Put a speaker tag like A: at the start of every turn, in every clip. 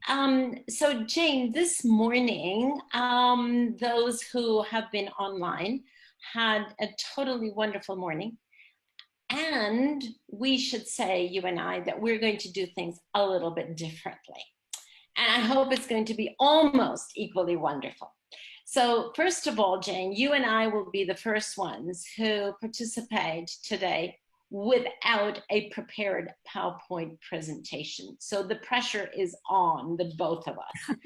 A: So Jane, this morning, those who have been online had a totally wonderful morning. And we should say, you and I, that we're going to do things a little bit differently. And I hope it's going to be almost equally wonderful. So first of all, Jane, you and I will be the first ones who participate today without a prepared PowerPoint presentation. So the pressure is on the both of us.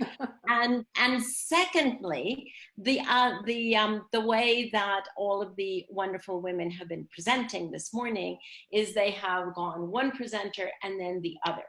A: and secondly, the way that all of the wonderful women have been presenting this morning is they have gone one presenter and then the other.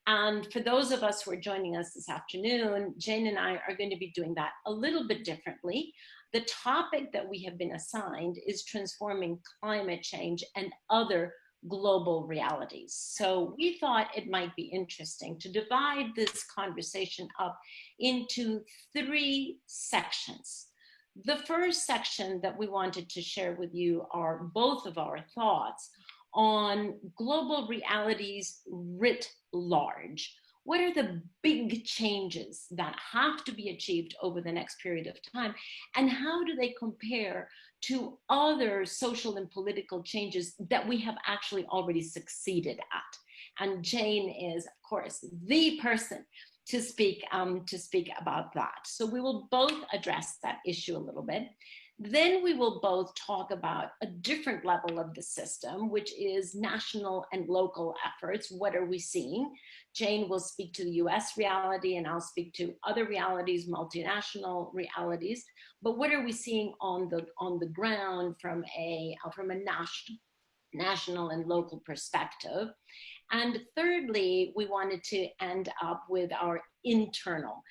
A: And for those of us who are joining us this afternoon, Jane and I are going to be doing that a little bit differently. The topic that we have been assigned is transforming climate change and other global realities. So we thought it might be interesting to divide this conversation up into 3 sections. The first section that we wanted to share with you are both of our thoughts on global realities writ large. What are the big changes that have to be achieved over the next period of time? And how do they compare to other social and political changes that we have actually already succeeded at? And Jane is, of course, the person to speak about that. So we will both address that issue a little bit. Then we will both talk about a different level of the system, which is national and local efforts. What are we seeing? Jane will speak to the US reality and I'll speak to other realities, multinational realities. But what are we seeing on the ground from a national and local perspective? And thirdly, we wanted to end up with our internal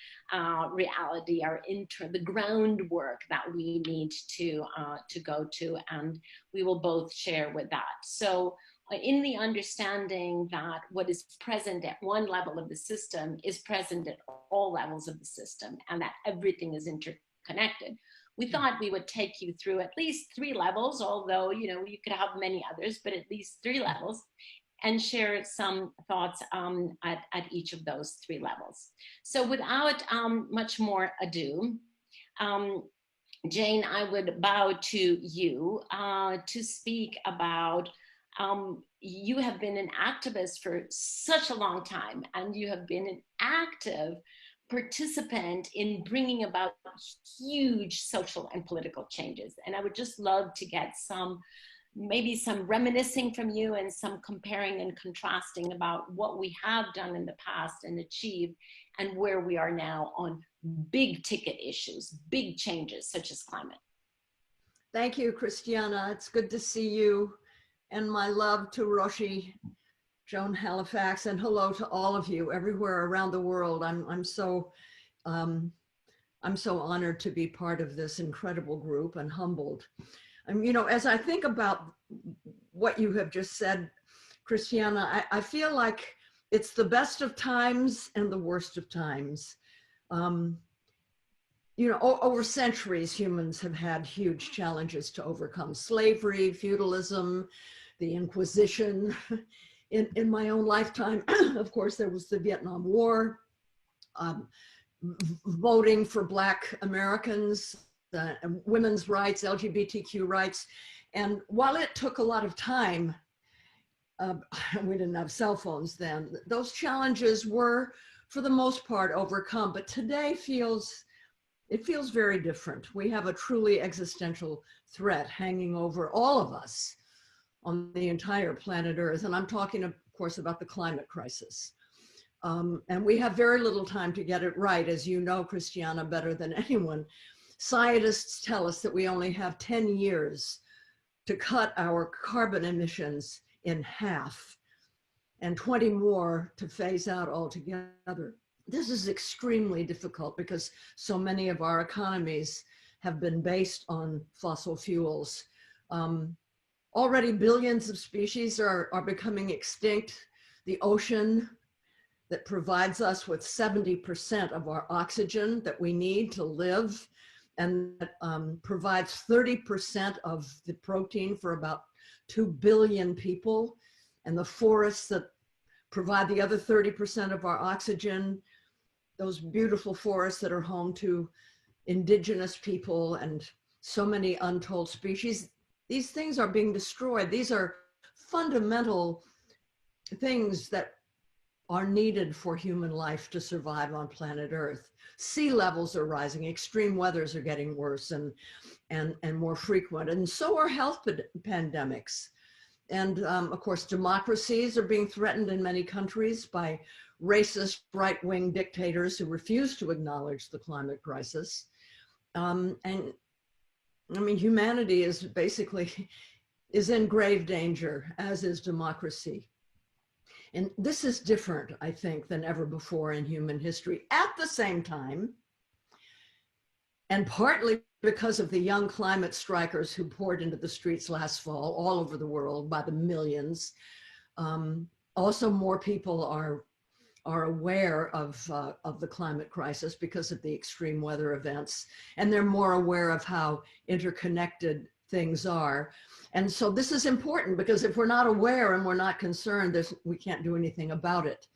A: reality, the groundwork that we need to go to, and we will both share with that. So in the understanding that what is present at one level of the system is present at all levels of the system, and that everything is interconnected, we thought we would take you through at least 3 levels, although, you know, you could have many others, but at least 3 levels, and share some thoughts at each of those 3 levels. So without much more ado, Jane, I would bow to you to speak about, you have been an activist for such a long time, and you have been an active participant in bringing about huge social and political changes. And I would just love to get maybe some reminiscing from you and some comparing and contrasting about what we have done in the past and achieved and where we are now on big ticket issues, big changes such as climate.
B: Thank you, Christiana. It's good to see you. And my love to Roshi, Joan Halifax, and hello to all of you everywhere around the world. I'm so honored to be part of this incredible group and humbled. You know, as I think about what you have just said, Christiana, I feel like it's the best of times and the worst of times. You know, over centuries, humans have had huge challenges to overcome: slavery, feudalism, the Inquisition. In my own lifetime, of course, there was the Vietnam War, voting for Black Americans, women's rights, LGBTQ rights. And while it took a lot of time, we didn't have cell phones then, those challenges were, for the most part, overcome. But today it feels very different. We have a truly existential threat hanging over all of us on the entire planet Earth. And I'm talking, of course, about the climate crisis. And we have very little time to get it right, as you know, Christiana, better than anyone. Scientists tell us that we only have 10 years to cut our carbon emissions in half and 20 more to phase out altogether. This is extremely difficult because so many of our economies have been based on fossil fuels. Already billions of species are becoming extinct. The ocean that provides us with 70% of our oxygen that we need to live, and that provides 30% of the protein for about 2 billion people, and the forests that provide the other 30% of our oxygen those beautiful forests that are home to indigenous people and so many untold species, these things are being destroyed. These are fundamental things that are needed for human life to survive on planet Earth. Sea levels are rising, extreme weathers are getting worse and more frequent, and so are health pandemics. And of course, democracies are being threatened in many countries by racist right-wing dictators who refuse to acknowledge the climate crisis. And I mean, humanity is basically in grave danger, as is democracy. And this is different, I think, than ever before in human history. At the same time, and partly because of the young climate strikers who poured into the streets last fall all over the world by the millions, also more people are aware of the climate crisis because of the extreme weather events, and they're more aware of how interconnected things are. And so this is important, because if we're not aware and we're not concerned, we can't do anything about it.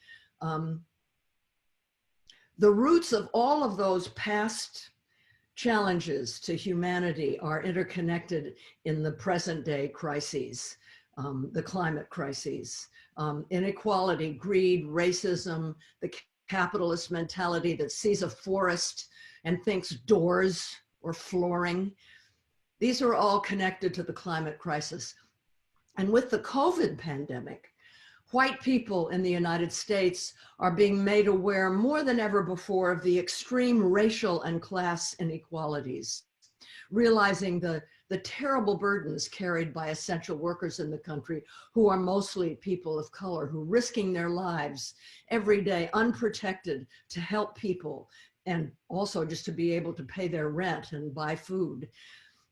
B: The roots of all of those past challenges to humanity are interconnected in the present day crises, the climate crises, inequality, greed, racism, the capitalist mentality that sees a forest and thinks doors or flooring. These are all connected to the climate crisis. And with the COVID pandemic, white people in the United States are being made aware more than ever before of the extreme racial and class inequalities, realizing the terrible burdens carried by essential workers in the country, who are mostly people of color, who are risking their lives every day unprotected to help people, and also just to be able to pay their rent and buy food.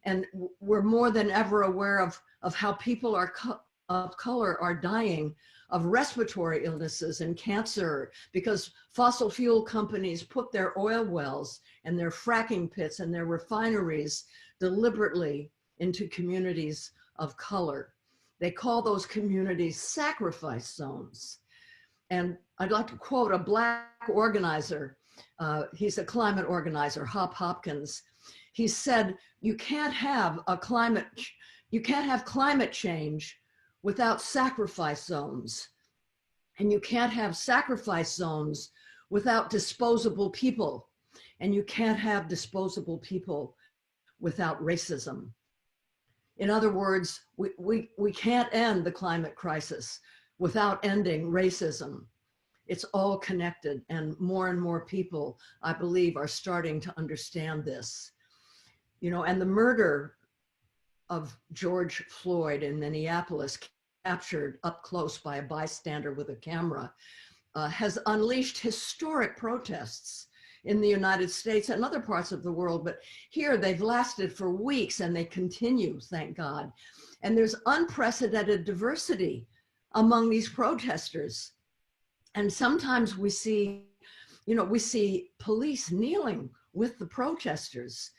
B: And we're more than ever aware of how people of color are dying of respiratory illnesses and cancer, because fossil fuel companies put their oil wells and their fracking pits and their refineries deliberately into communities of color. They call those communities sacrifice zones. And I'd like to quote a Black organizer. He's a climate organizer, Hop Hopkins. He said, you can't have climate change without sacrifice zones. And you can't have sacrifice zones without disposable people. And you can't have disposable people without racism. In other words, we can't end the climate crisis without ending racism. It's all connected, and more people, I believe, are starting to understand this. You know, and the murder of George Floyd in Minneapolis, captured up close by a bystander with a camera, has unleashed historic protests in the United States and other parts of the world. But here they've lasted for weeks, and they continue, thank God. And there's unprecedented diversity among these protesters. And sometimes we see police kneeling with the protesters.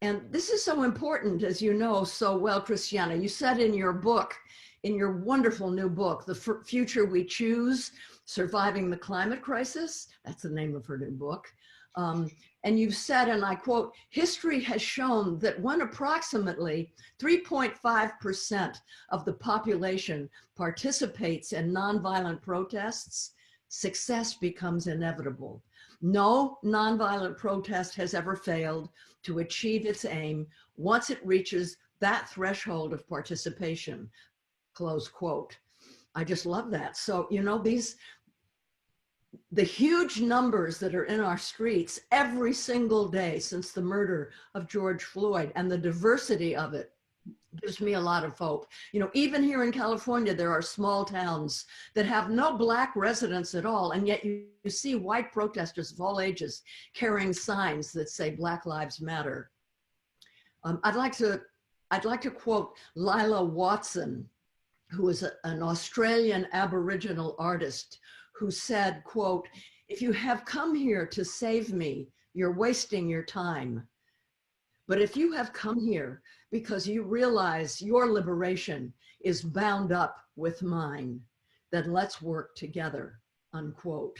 B: And this is so important, as you know so well, Christiana. You said in your book, in your wonderful new book, The Future We Choose, Surviving the Climate Crisis, that's the name of her new book. And you've said, and I quote, history has shown that when approximately 3.5% of the population participates in nonviolent protests, success becomes inevitable. No nonviolent protest has ever failed to achieve its aim once it reaches that threshold of participation, close quote. I just love that. So, you know, the huge numbers that are in our streets every single day since the murder of George Floyd, and the diversity of it, gives me a lot of hope. You know, even here in California, there are small towns that have no Black residents at all, and yet you see white protesters of all ages carrying signs that say Black Lives Matter. I'd like to quote Lila Watson, who is an Australian Aboriginal artist, who said, quote, "If you have come here to save me, you're wasting your time. But if you have come here because you realize your liberation is bound up with mine, then let's work together," unquote.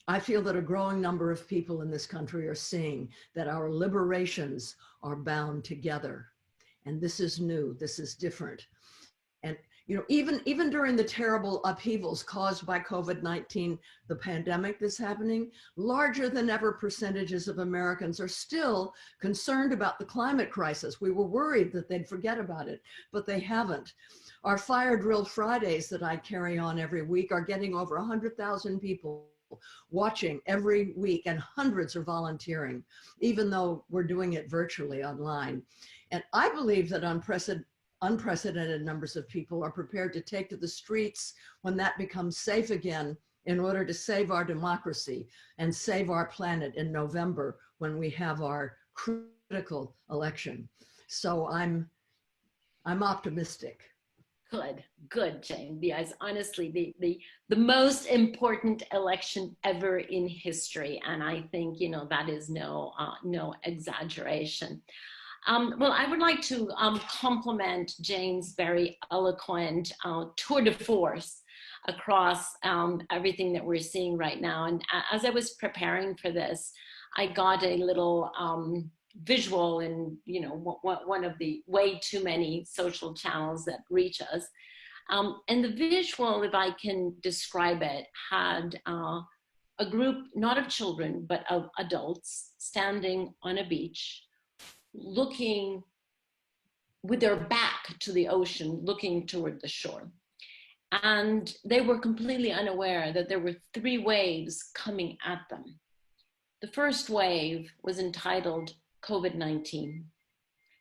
B: I feel that a growing number of people in this country are seeing that our liberations are bound together. And this is new, this is different. And you know, even during the terrible upheavals caused by COVID-19, the pandemic that's happening, larger than ever percentages of Americans are still concerned about the climate crisis. We were worried that they'd forget about it, but they haven't. Our Fire Drill Fridays that I carry on every week are getting over 100,000 people watching every week, and hundreds are volunteering, even though we're doing it virtually online. And I believe that unprecedented numbers of people are prepared to take to the streets when that becomes safe again, in order to save our democracy and save our planet in November, when we have our critical election. So I'm optimistic.
A: Good, Jane. Because honestly, the most important election ever in history, and I think that is no exaggeration. Well, I would like to compliment Jane's very eloquent tour de force across everything that we're seeing right now. And as I was preparing for this, I got a little visual in one of the way too many social channels that reach us, and the visual, if I can describe it, had a group not of children but of adults standing on a beach, looking with their back to the ocean, looking toward the shore. And they were completely unaware that there were 3 waves coming at them. The first wave was entitled COVID-19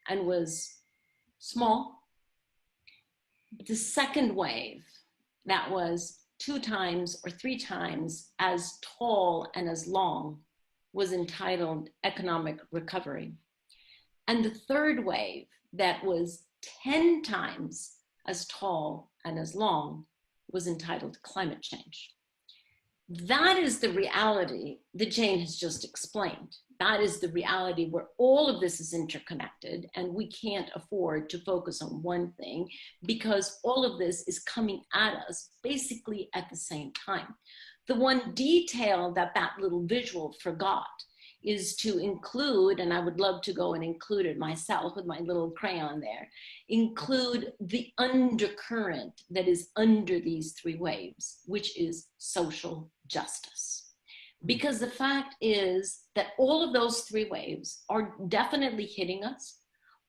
A: and was small. But the second wave, that was 2 times or 3 times as tall and as long, was entitled economic recovery. And the third wave, that was 10 times as tall and as long, was entitled climate change. That is the reality that Jane has just explained. That is the reality where all of this is interconnected, and we can't afford to focus on one thing, because all of this is coming at us basically at the same time. The one detail that that little visual forgot is to include, and I would love to go and include it myself with my little crayon there, include the undercurrent that is under these 3 waves, which is social justice. Because the fact is that all of those 3 waves are definitely hitting us,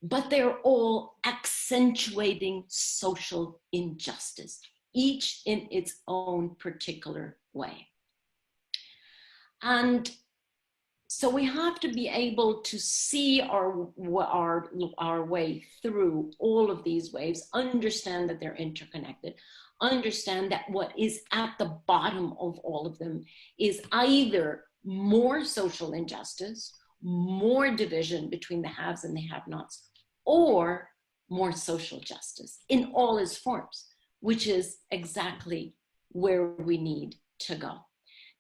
A: but they're all accentuating social injustice, each in its own particular way. And so we have to be able to see our way through all of these waves, understand that they're interconnected, understand that what is at the bottom of all of them is either more social injustice, more division between the haves and the have-nots, or more social justice in all its forms, which is exactly where we need to go.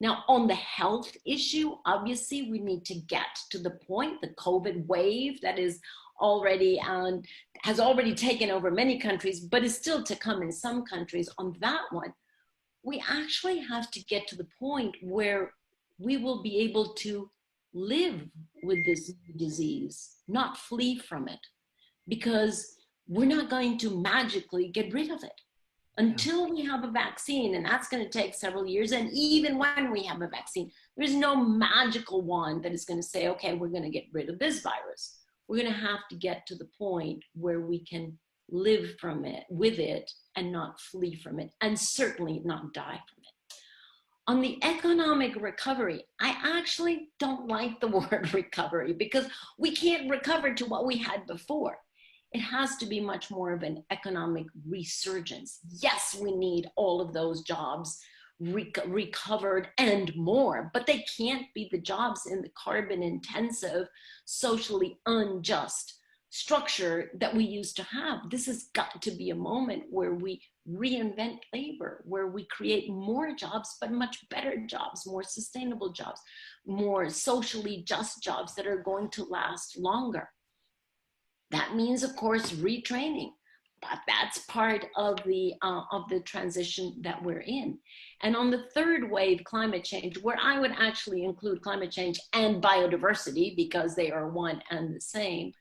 A: Now, on the health issue, obviously, we need to get to the point, the COVID wave that is already has already taken over many countries, but is still to come in some countries. On that one, we actually have to get to the point where we will be able to live with this disease, not flee from it, because we're not going to magically get rid of it until we have a vaccine, and that's going to take several years. And even when we have a vaccine, there's no magical wand that is going to say, okay, we're going to get rid of this virus. We're going to have to get to the point where we can live from it, with it, and not flee from it, and certainly not die from it. On the economic recovery, I actually don't like the word recovery, because we can't recover to what we had before. It has to be much more of an economic resurgence. Yes, we need all of those jobs recovered and more, but they can't be the jobs in the carbon intensive, socially unjust structure that we used to have. This has got to be a moment where we reinvent labor, where we create more jobs, but much better jobs, more sustainable jobs, more socially just jobs that are going to last longer. That means, of course, retraining. but that's part of the transition that we're in. And on the third wave, climate change, where I would actually include climate change and biodiversity because they are one and the same.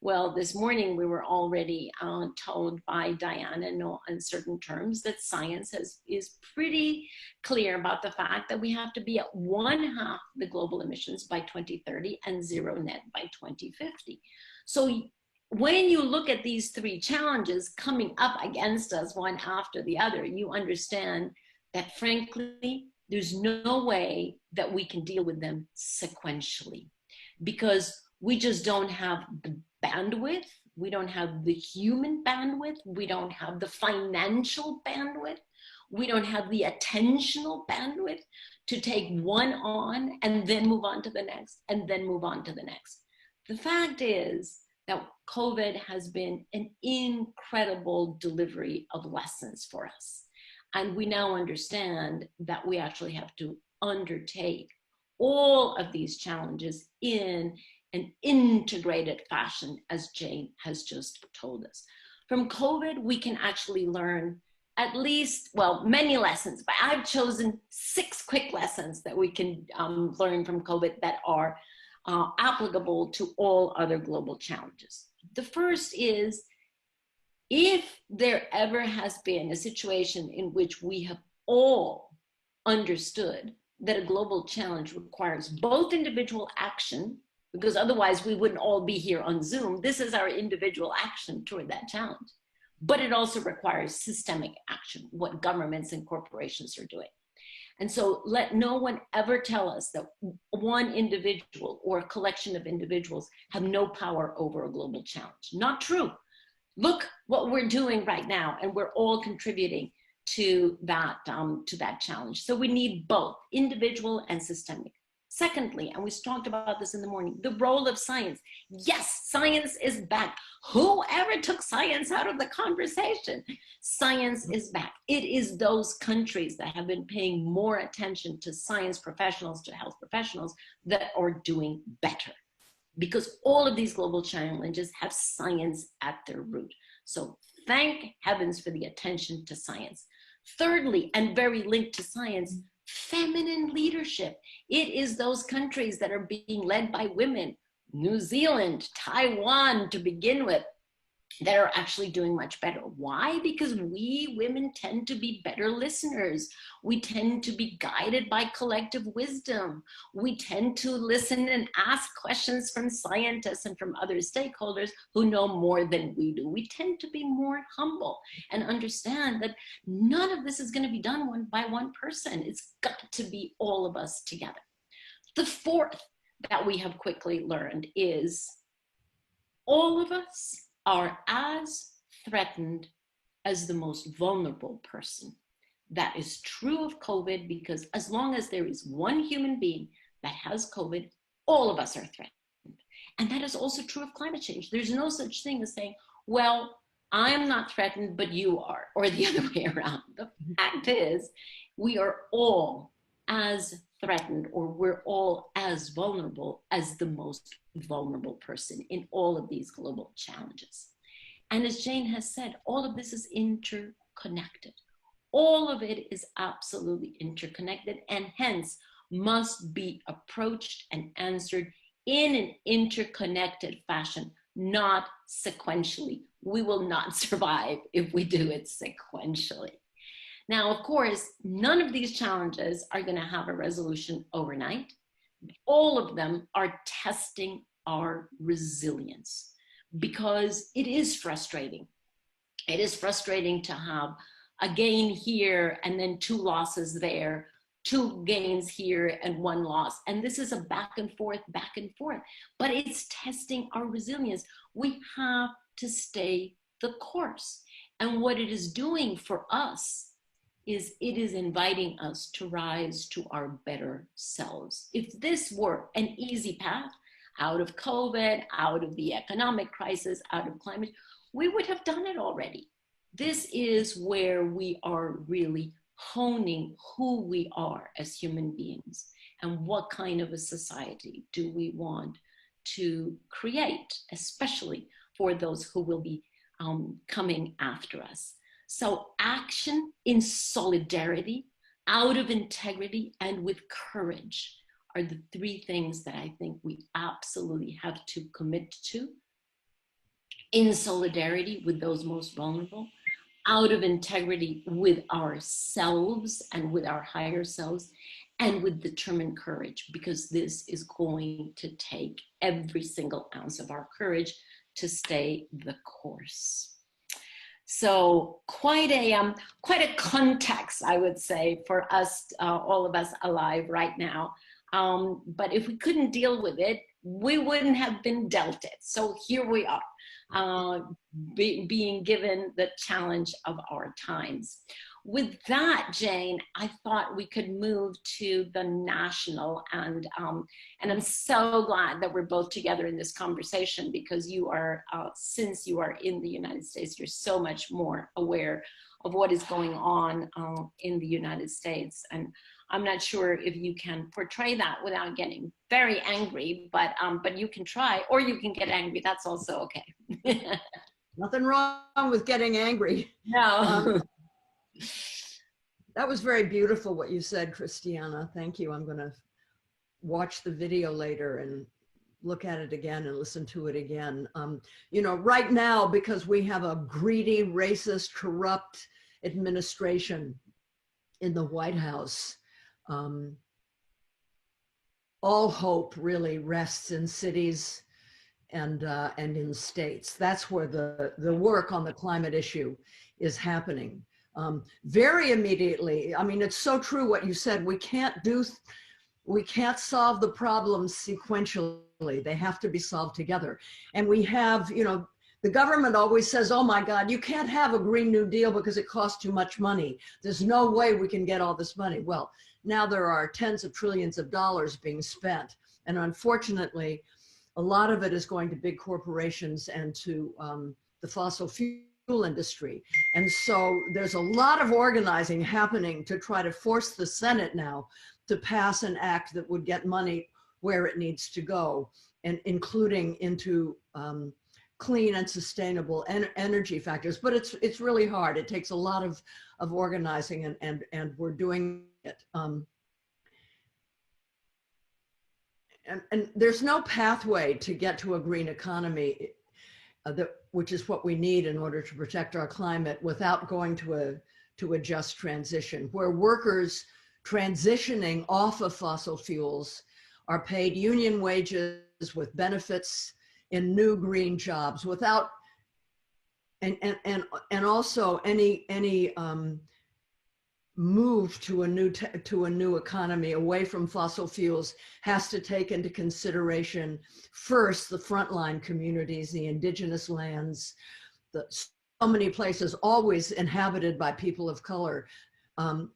A: Well, this morning we were already told by Diana in certain terms that science is pretty clear about the fact that we have to be at 1/2 the global emissions by 2030 and zero net by 2050. So when you look at these three challenges coming up against us one after the other, you understand that frankly, there's no way that we can deal with them sequentially because we just don't have the bandwidth, we don't have the human bandwidth, we don't have the financial bandwidth, we don't have the attentional bandwidth to take one on and then move on to the next and then move on to the next. The fact is that COVID has been an incredible delivery of lessons for us. And we now understand that we actually have to undertake all of these challenges in an integrated fashion, as Jane has just told us. From COVID, we can actually learn at least, well, many lessons, but I've chosen 6 quick lessons that we can learn from COVID that are applicable to all other global challenges. The first is, if there ever has been a situation in which we have all understood that a global challenge requires both individual action, because otherwise we wouldn't all be here on Zoom. This is our individual action toward that challenge. But it also requires systemic action, what governments and corporations are doing. And so let no one ever tell us that one individual or a collection of individuals have no power over a global challenge. Not true. Look what we're doing right now, and we're all contributing to that challenge. So we need both individual and systemic. Secondly, and we talked about this in the morning, the role of science. Yes, science is back. Whoever took science out of the conversation? Science is back. It is those countries that have been paying more attention to science professionals, to health professionals, that are doing better. Because all of these global challenges have science at their root. So thank heavens for the attention to science. Thirdly, and very linked to science, feminine leadership. It is those countries that are being led by women, New Zealand, Taiwan to begin with, that are actually doing much better. Why? Because we women tend to be better listeners. We tend to be guided by collective wisdom. We tend to listen and ask questions from scientists and from other stakeholders who know more than we do. We tend to be more humble and understand that none of this is going to be done by one person. It's got to be all of us together. The fourth that we have quickly learned is all of us are as threatened as the most vulnerable person. That is true of COVID, because as long as there is one human being that has COVID, all of us are threatened. And that is also true of climate change. There's no such thing as saying, well, I'm not threatened, but you are, or the other way around. The fact is, we are all as threatened, or we're all as vulnerable as the most vulnerable person in all of these global challenges. And as Jane has said, all of this is interconnected. All of it is absolutely interconnected, and hence must be approached and answered in an interconnected fashion, not sequentially. We will not survive if we do it sequentially. Now, of course, none of these challenges are going to have a resolution overnight. All of them are testing our resilience, because it is frustrating. It is frustrating to have a gain here and then 2 losses there, 2 gains here and 1 loss. And this is a back and forth, but it's testing our resilience. We have to stay the course. And what it is doing for us is it is inviting us to rise to our better selves. If this were an easy path out of COVID, out of the economic crisis, out of climate, we would have done it already. This is where we are really honing who we are as human beings and what kind of a society do we want to create, especially for those who will be coming after us. So action in solidarity, out of integrity, and with courage are the three things that I think we absolutely have to commit to. In solidarity with those most vulnerable, out of integrity with ourselves and with our higher selves, and with determined courage, because this is going to take every single ounce of our courage to stay the course. So quite a context, I would say, for us, all of us alive right now. But if we couldn't deal with it, we wouldn't have been dealt it. So here we are, being given the challenge of our times. With that, Jane, I thought we could move to the national, and I'm so glad that we're both together in this conversation, because you are, since you are in the United States, you're so much more aware of what is going on in the United States. And I'm not sure if you can portray that without getting very angry, but you can try, or you can get angry. That's also okay.
B: Nothing wrong with getting angry.
A: No.
B: That was very beautiful what you said, Christiana. Thank you. I'm going to watch the video later and look at it again and listen to it again. You know, right now, because we have a greedy, racist, corrupt administration in the White House, all hope really rests in cities and in states. That's where the work on the climate issue is happening. Very immediately. I mean, it's so true what you said. We can't solve the problems sequentially. They have to be solved together. And we have, you know, the government always says, oh my God, you can't have a Green New Deal because it costs too much money. There's no way we can get all this money. Well, now there are tens of trillions of dollars being spent. And unfortunately, a lot of it is going to big corporations and to the fossil fuel industry. And so there's a lot of organizing happening to try to force the Senate now to pass an act that would get money where it needs to go, and including into clean and sustainable energy factors. But it's really hard. It takes a lot of organizing, and we're doing it. And there's no pathway to get to a green economy, which is what we need in order to protect our climate, without going to a just transition, where workers transitioning off of fossil fuels are paid union wages with benefits in new green jobs, without and also any move to a new economy away from fossil fuels has to take into consideration first the frontline communities, the indigenous lands, so many places always inhabited by people of color.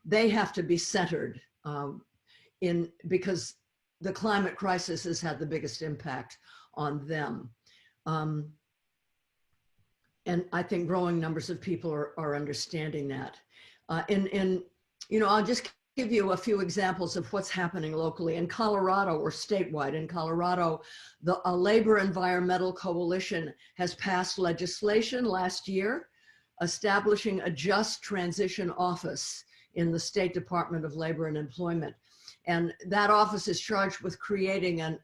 B: They have to be centered because the climate crisis has had the biggest impact on them. And I think growing numbers of people are understanding that. You know, I'll just give you a few examples of what's happening locally. In Colorado, or statewide, in Colorado, a labor environmental coalition has passed legislation last year establishing a just transition office in the State Department of Labor and Employment. And that office is charged with creating an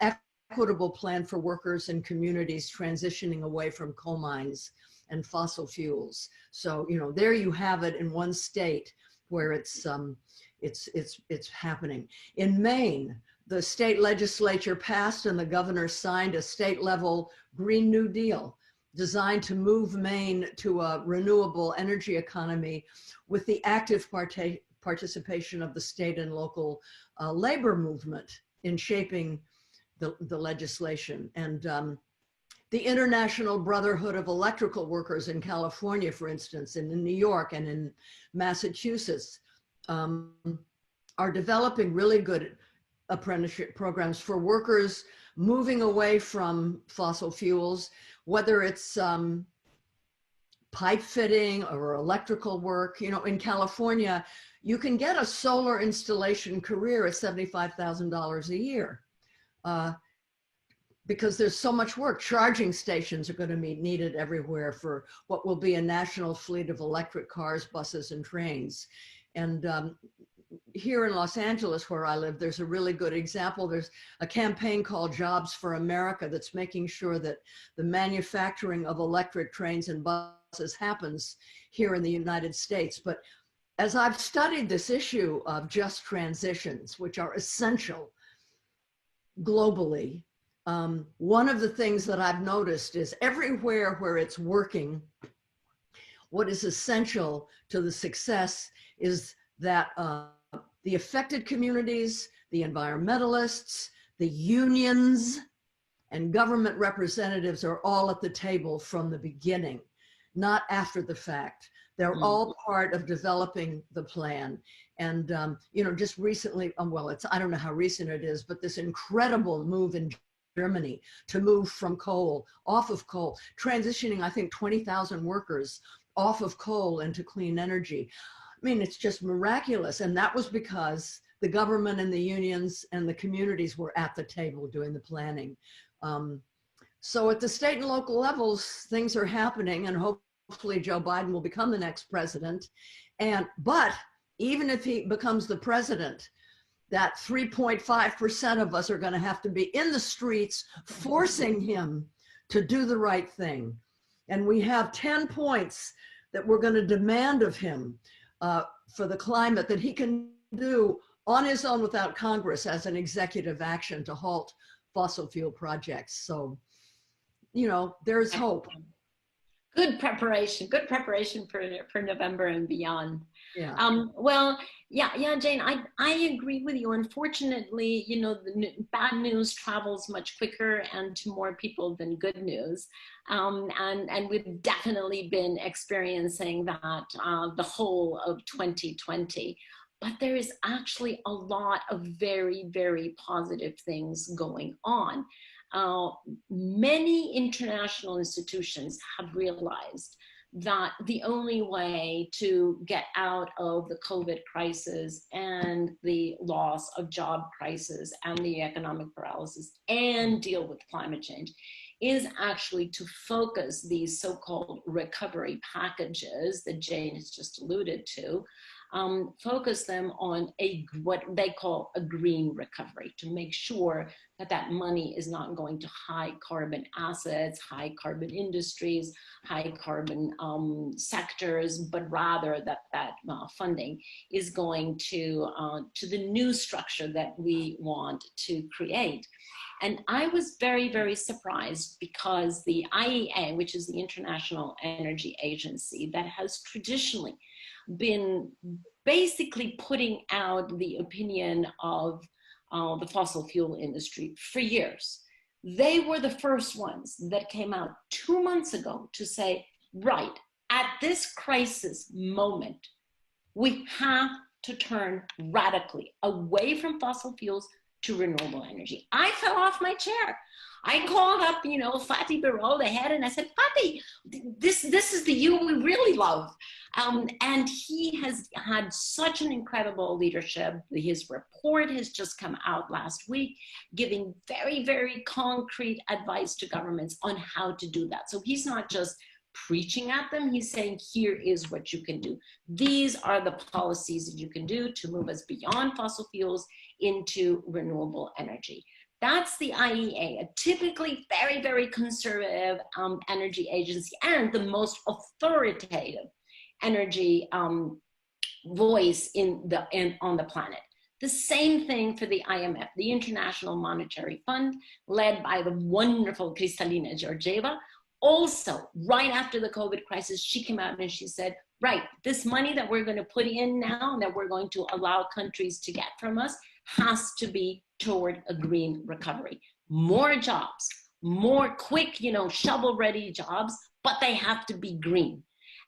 B: equitable plan for workers and communities transitioning away from coal mines and fossil fuels. So, you know, there you have it in one state where it's happening. In Maine, the state legislature passed and the governor signed a state level Green New Deal designed to move Maine to a renewable energy economy with the active participation of the state and local labor movement in shaping the legislation. And the International Brotherhood of Electrical Workers in California, for instance, and in New York and in Massachusetts, are developing really good apprenticeship programs for workers moving away from fossil fuels, whether it's pipe fitting or electrical work. You know, in California, you can get a solar installation career at $75,000 a year. because there's so much work. Charging stations are going to be needed everywhere for what will be a national fleet of electric cars, buses, and trains. And here in Los Angeles, where I live, there's a really good example. There's a campaign called Jobs for America that's making sure that the manufacturing of electric trains and buses happens here in the United States. But as I've studied this issue of just transitions, which are essential globally, one of the things that I've noticed is everywhere where it's working, what is essential to the success is that the affected communities, the environmentalists, the unions, and government representatives are all at the table from the beginning, not after the fact. They're all part of developing the plan. And, you know, just recently, well, I don't know how recent it is, but this incredible move in Germany to move from coal, off of coal, transitioning, I think, 20,000 workers off of coal into clean energy. I mean, it's just miraculous. And that was because the government and the unions and the communities were at the table doing the planning. So at the state and local levels, things are happening, and hopefully Joe Biden will become the next president. But even if he becomes the president, that 3.5% of us are going to have to be in the streets forcing him to do the right thing. And we have 10 points that we're going to demand of him for the climate that he can do on his own without Congress as an executive action to halt fossil fuel projects. So, you know, there's hope.
A: Good preparation for November and beyond.
B: Yeah.
A: Well, yeah, Jane, I agree with you. Unfortunately, you know, the bad news travels much quicker and to more people than good news. And we've definitely been experiencing that the whole of 2020. But there is actually a lot of very, very positive things going on. Many international institutions have realized that the only way to get out of the COVID crisis and the loss of job crisis and the economic paralysis and deal with climate change is actually to focus these so-called recovery packages that Jane has just alluded to, focus them on what they call a green recovery, to make sure that that money is not going to high carbon assets, high carbon industries, high carbon sectors, but rather that funding is going to the new structure that we want to create. And I was very, very surprised because the IEA, which is the International Energy Agency, that has traditionally been basically putting out the opinion of the fossil fuel industry for years. They were the first ones that came out 2 months ago to say, right, at this crisis moment, we have to turn radically away from fossil fuels to renewable energy. I fell off my chair. I called up, you know, Fatih Birol, the head, and I said, Fatih, this is the you we really love. And he has had such an incredible leadership. His report has just come out last week, giving very, very concrete advice to governments on how to do that. So he's not just preaching at them, he's saying, here is what you can do. These are the policies that you can do to move us beyond fossil fuels into renewable energy. That's the IEA, a typically very, very conservative energy agency and the most authoritative energy voice on the planet. The same thing for the IMF, the International Monetary Fund, led by the wonderful Kristalina Georgieva. Also, right after the COVID crisis, she came out and she said, right, this money that we're going to put in now, that we're going to allow countries to get from us, has to be toward a green recovery. More jobs, more quick, you know, shovel-ready jobs, but they have to be green.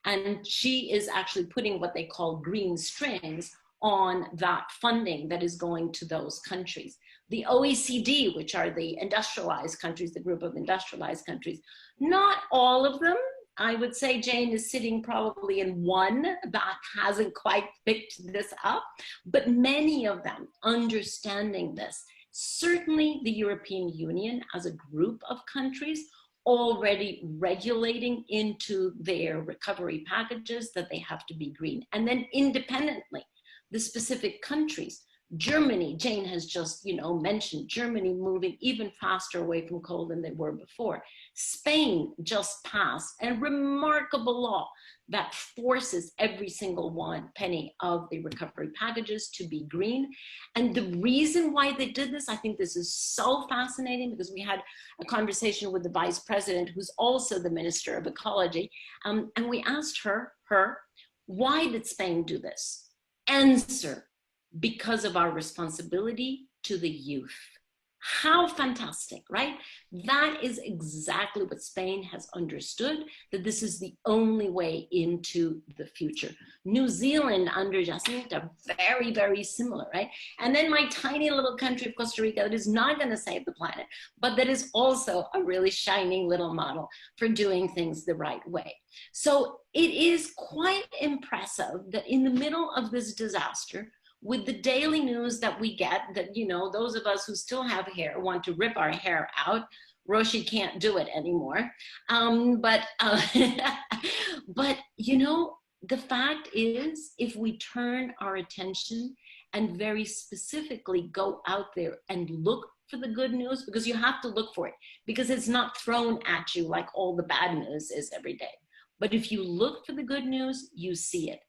A: And she is actually putting what they call green strings on that funding that is going to those countries. The OECD, which are the industrialized countries, the group of industrialized countries, not all of them. I would say Jane is sitting probably in one that hasn't quite picked this up, but many of them understanding this, Certainly the European Union as a group of countries already regulating into their recovery packages that they have to be green. And then independently, the specific countries, Germany, Jane has just, mentioned Germany moving even faster away from coal than they were before. Spain just passed a remarkable law that forces every single penny of the recovery packages to be green. And the reason why they did this, I think this is so fascinating, because we had a conversation with the vice president, who's also the Minister of Ecology, and we asked her, why did Spain do this? Answer: because of our responsibility to the youth. How fantastic, right? That is exactly what Spain has understood, that this is the only way into the future. New Zealand under Jacinta, very, very similar, right? And then my tiny little country of Costa Rica that is not going to save the planet, but that is also a really shining little model for doing things the right way. So it is quite impressive that in the middle of this disaster, with the daily news that we get, that, those of us who still have hair want to rip our hair out. Roshi can't do it anymore. But the fact is, if we turn our attention and very specifically go out there and look for the good news, because you have to look for it, because it's not thrown at you like all the bad news is every day. But if you look for the good news, you see it.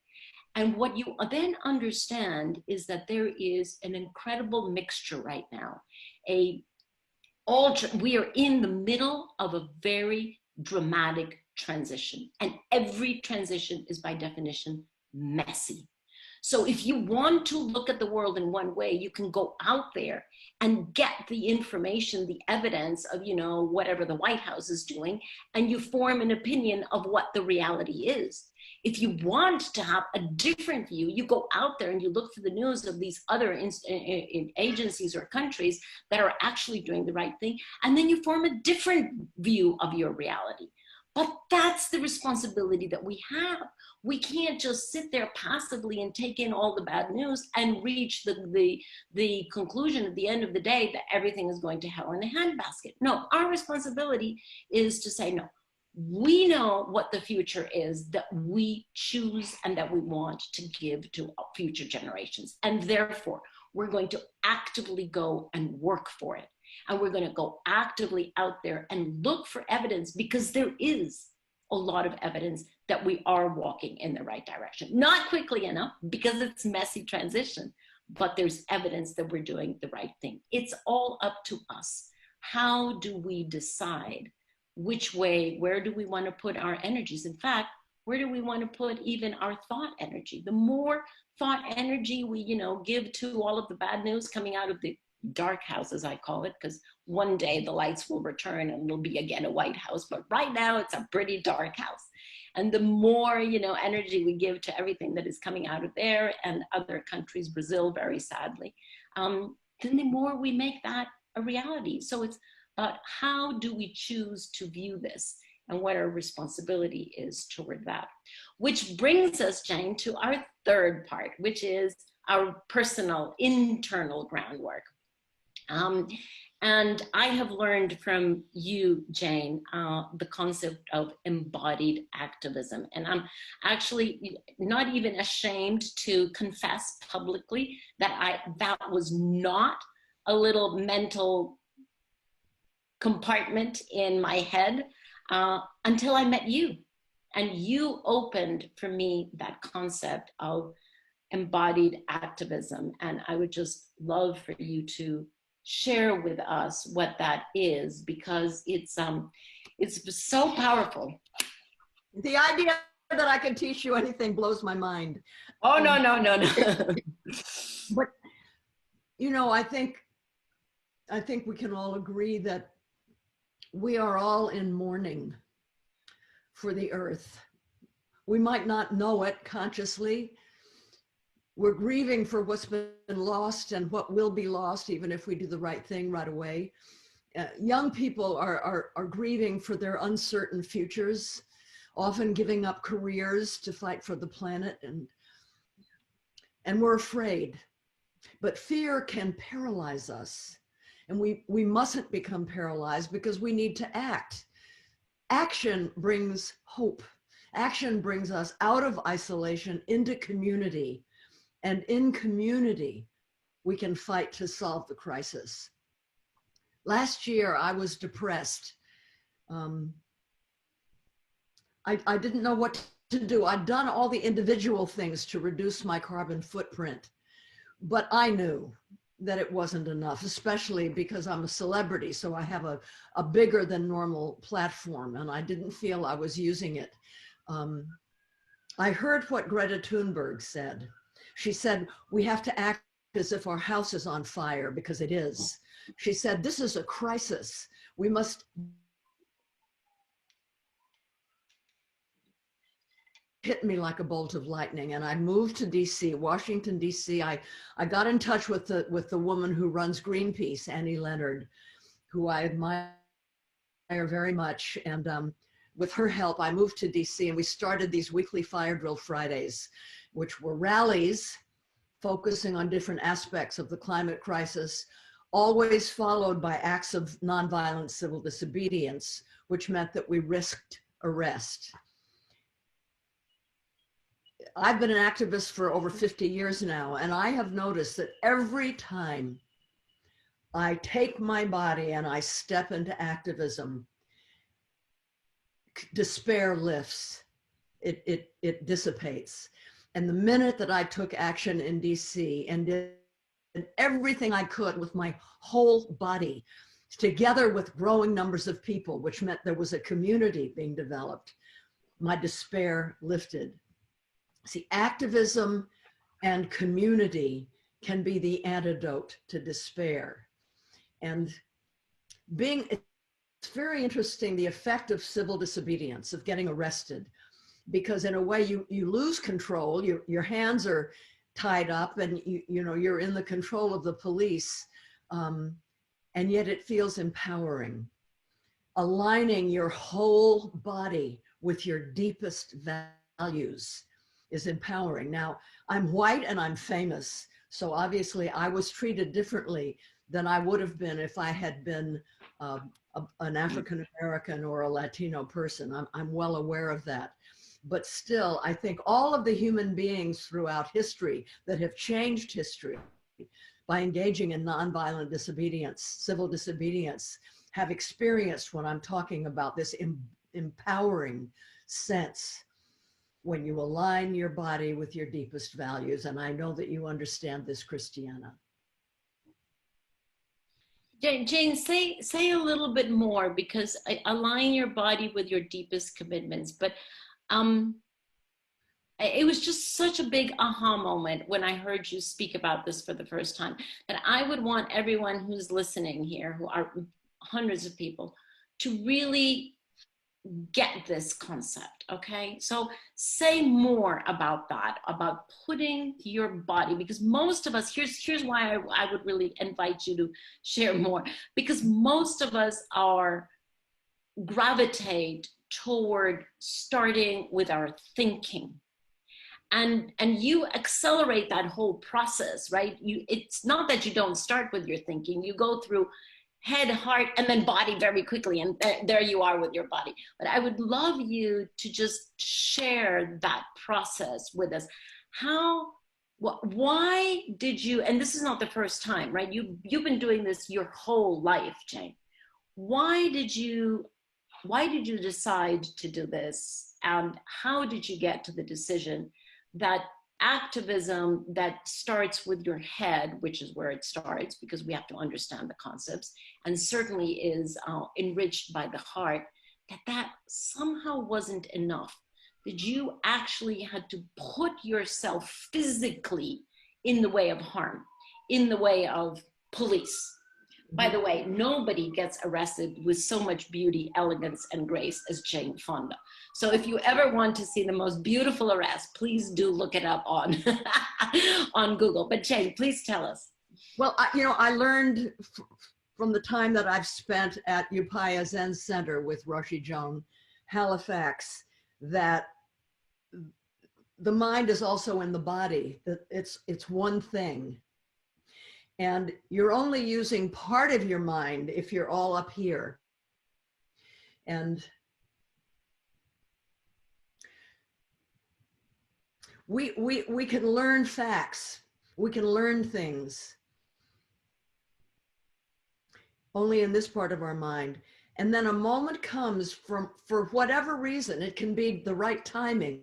A: And what you then understand is that there is an incredible mixture right now. We are in the middle of a very dramatic transition, and every transition is by definition messy. So if you want to look at the world in one way, you can go out there and get the information, the evidence of, whatever the White House is doing, and you form an opinion of what the reality is. If you want to have a different view, you go out there and you look for the news of these other agencies or countries that are actually doing the right thing, and then you form a different view of your reality. But that's the responsibility that we have. We can't just sit there passively and take in all the bad news and reach the conclusion at the end of the day that everything is going to hell in a handbasket. No, our responsibility is to say, no, we know what the future is that we choose and that we want to give to future generations. And therefore, we're going to actively go and work for it. And we're going to go actively out there and look for evidence, because there is a lot of evidence that we are walking in the right direction. Not quickly enough, because it's messy transition, but there's evidence that we're doing the right thing. It's all up to us. How do we decide which way, where do we want to put our energies? In fact, where do we want to put even our thought energy? The more thought energy we, give to all of the bad news coming out of the dark house, as I call it, because one day the lights will return and it'll be again a White House, but right now it's a pretty dark house. And the more, energy we give to everything that is coming out of there and other countries, Brazil, very sadly, then the more we make that a reality. So it's about how do we choose to view this and what our responsibility is toward that. Which brings us, Jane, to our third part, which is our personal internal groundwork. And I have learned from you, Jane, the concept of embodied activism. And I'm actually not even ashamed to confess publicly that that was not a little mental compartment in my head until I met you. And you opened for me that concept of embodied activism. And I would just love for you to share with us what that is, because it's so powerful.
B: The idea that I can teach you anything blows my mind.
A: Oh, no.
B: But, I think we can all agree that we are all in mourning for the earth. We might not know it consciously. We're grieving for what's been lost and what will be lost, even if we do the right thing right away. Young people are grieving for their uncertain futures, often giving up careers to fight for the planet, and we're afraid. But fear can paralyze us. And we mustn't become paralyzed because we need to act. Action brings hope. Action brings us out of isolation into community. And in community, we can fight to solve the crisis. Last year, I was depressed. I didn't know what to do. I'd done all the individual things to reduce my carbon footprint, but I knew that it wasn't enough, especially because I'm a celebrity. So I have a bigger than normal platform, and I didn't feel I was using it. I heard what Greta Thunberg said. She said, we have to act as if our house is on fire, because it is. She said, this is a crisis. We must hit me like a bolt of lightning. And I moved to DC, Washington, DC. I got in touch with the woman who runs Greenpeace, Annie Leonard, who I admire very much. And with her help, I moved to DC, and we started these weekly Fire Drill Fridays, which were rallies focusing on different aspects of the climate crisis, always followed by acts of nonviolent civil disobedience, which meant that we risked arrest. I've been an activist for over 50 years now, and I have noticed that every time I take my body and I step into activism, despair lifts, it dissipates. And the minute that I took action in DC and did everything I could with my whole body, together with growing numbers of people, which meant there was a community being developed, my despair lifted. See, activism and community can be the antidote to despair. And it's very interesting, the effect of civil disobedience, of getting arrested, because in a way you lose control, your hands are tied up, and you're in the control of the police, and yet it feels empowering. Aligning your whole body with your deepest values is empowering. Now, I'm white and I'm famous, so obviously I was treated differently than I would have been if I had been an African American or a Latino person. I'm well aware of that. But still, I think all of the human beings throughout history that have changed history by engaging in nonviolent disobedience, civil disobedience, have experienced what I'm talking about, this empowering sense when you align your body with your deepest values. And I know that you understand this, Christiana.
A: Jane, say a little bit more, because align your body with your deepest commitments. But it was just such a big aha moment when I heard you speak about this for the first time, that I would want everyone who's listening here, who are hundreds of people, to really get this concept. Okay, so say more about that, about putting your body, because most of us, here's why I would really invite you to share more, because most of us are gravitate toward starting with our thinking, and you accelerate that whole process, right? It's not that you don't start with your thinking, you go through head, heart, and then body very quickly, and there you are with your body. But I would love you to just share that process with us. Why did you, and this is not the first time, right? You've been doing this your whole life, Jane. Why did you decide to do this? And how did you get to the decision that activism that starts with your head, which is where it starts, because we have to understand the concepts, and certainly is enriched by the heart, that somehow wasn't enough? That you actually had to put yourself physically in the way of harm, in the way of police. By the way, nobody gets arrested with so much beauty, elegance, and grace as Jane Fonda. So if you ever want to see the most beautiful arrest, please do look it up on, on Google. But Jane, please tell us.
B: Well, I learned from the time that I've spent at Upaya Zen Center with Roshi Joan Halifax, that the mind is also in the body, that it's one thing. And you're only using part of your mind if you're all up here. And we can learn facts. We can learn things only in this part of our mind. And then a moment comes for whatever reason. It can be the right timing.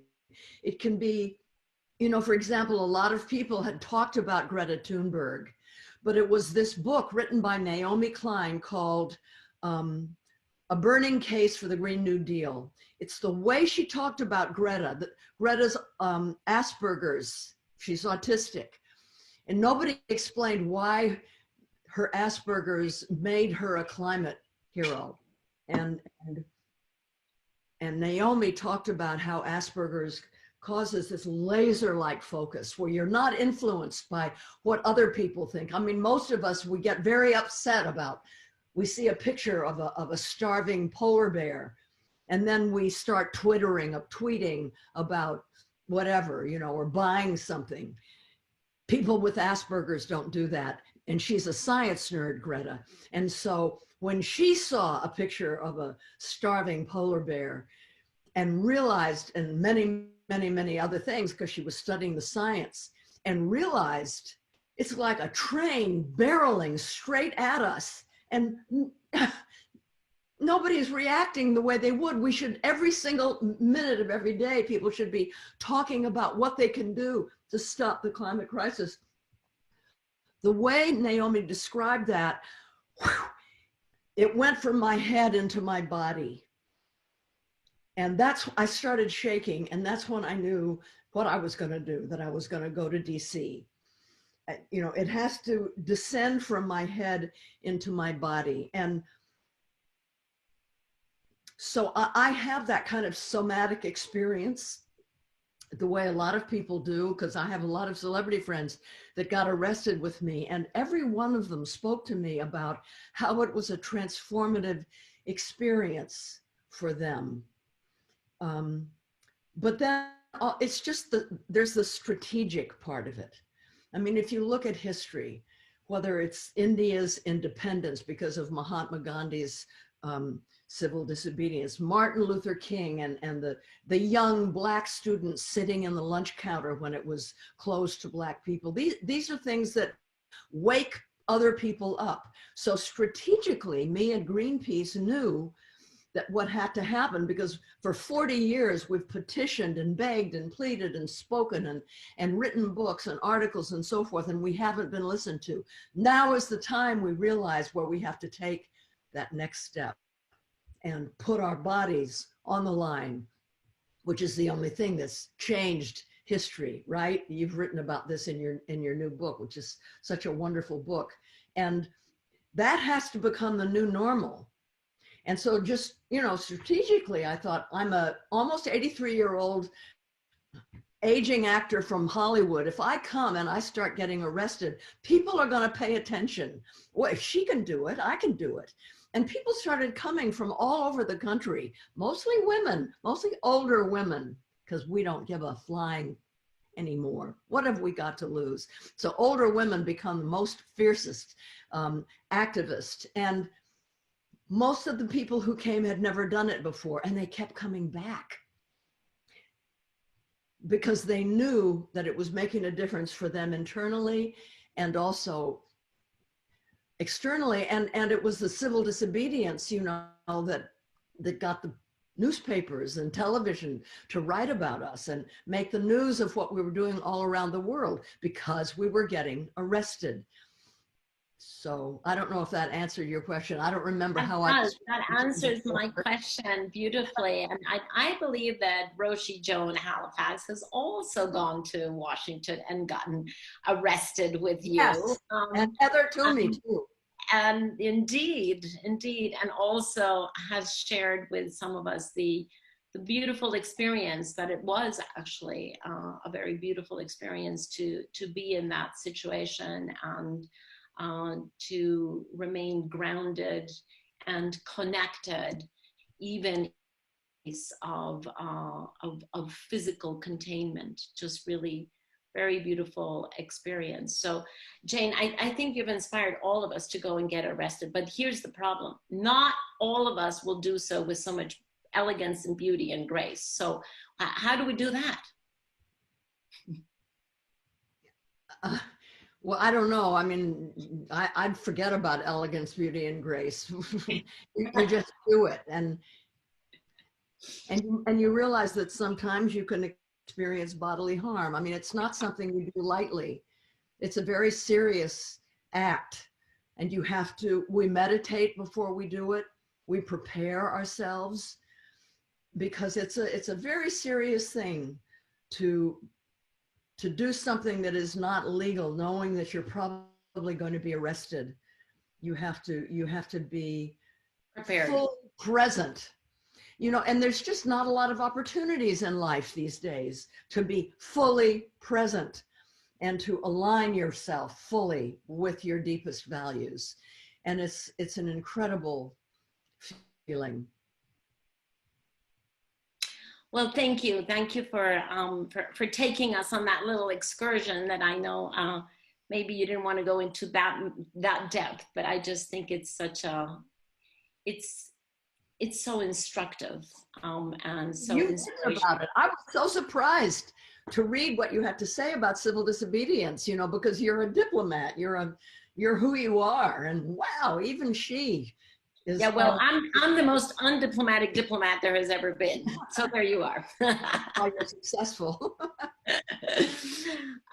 B: It can be, you know, for example, a lot of people had talked about Greta Thunberg, but it was this book written by Naomi Klein called A Burning Case for the Green New Deal. It's the way she talked about Greta, Greta's Asperger's, she's autistic. And nobody explained why her Asperger's made her a climate hero. And Naomi talked about how Asperger's causes this laser-like focus where you're not influenced by what other people think. I mean, most of us, we get very upset about, we see a picture of a starving polar bear, and then we start tweeting about whatever, you know, or buying something. People with Asperger's don't do that. And she's a science nerd, Greta. And so when she saw a picture of a starving polar bear and realized, and many other things, because she was studying the science, and realized it's like a train barreling straight at us, and nobody's reacting the way they would. We should, every single minute of every day, people should be talking about what they can do to stop the climate crisis. The way Naomi described that, it went from my head into my body. And I started shaking, and that's when I knew what I was going to do, that I was going to go to DC. You know, it has to descend from my head into my body. And so I have that kind of somatic experience the way a lot of people do, because I have a lot of celebrity friends that got arrested with me, and every one of them spoke to me about how it was a transformative experience for them. But then it's just there's the strategic part of it. I mean, if you look at history, whether it's India's independence because of Mahatma Gandhi's civil disobedience, Martin Luther King and the young Black students sitting in the lunch counter when it was closed to Black people. These are things that wake other people up. So strategically, me and Greenpeace knew that what had to happen, because for 40 years we've petitioned and begged and pleaded and spoken and written books and articles and so forth, and we haven't been listened to. Now is the time we realize where we have to take that next step and put our bodies on the line, which is the only thing that's changed history, right? You've written about this in your new book, which is such a wonderful book. And that has to become the new normal. And so just, you know, strategically, I thought, I'm a almost 83-year-old aging actor from Hollywood. If I come and I start getting arrested, people are going to pay attention. Well, if she can do it, I can do it. And people started coming from all over the country, mostly women, mostly older women, because we don't give a flying anymore. What have we got to lose? So older women become the most fiercest activists. And most of the people who came had never done it before, and they kept coming back because they knew that it was making a difference for them internally and also externally. And it was the civil disobedience, you know, that got the newspapers and television to write about us and make the news of what we were doing all around the world, because we were getting arrested. So I don't know if that answered your question. I don't remember
A: that answers my question beautifully. And I believe that Roshi Joan Halifax has also gone to Washington and gotten arrested with you.
B: Yes, and Heather Toney too.
A: And indeed, and also has shared with some of us the beautiful experience that it was actually a very beautiful experience to be in that situation and to remain grounded and connected, even of physical containment, just really very beautiful experience. So Jane, I think you've inspired all of us to go and get arrested, but here's the problem. Not all of us will do so with so much elegance and beauty and grace. So how do we do that?
B: Well, I don't know. I mean, I'd forget about elegance, beauty, and grace. You just do it, and you realize that sometimes you can experience bodily harm. I mean, it's not something you do lightly. It's a very serious act, and you have to. We meditate before we do it. We prepare ourselves because it's a very serious thing to do something that is not legal, knowing that you're probably going to be arrested. You have to be
A: Prepared.
B: fully present, you know, and there's just not a lot of opportunities in life these days to be fully present and to align yourself fully with your deepest values. And it's an incredible feeling.
A: Well, thank you. Thank you for taking us on that little excursion that I know maybe you didn't want to go into that depth, but I just think it's such a, it's so instructive and so inspirational.
B: About it. I was so surprised to read what you had to say about civil disobedience, you know, because you're a diplomat, you're who you are, and wow, even she is.
A: Yeah, well, I'm the most undiplomatic diplomat there has ever been. So there you are.
B: Oh, you're successful.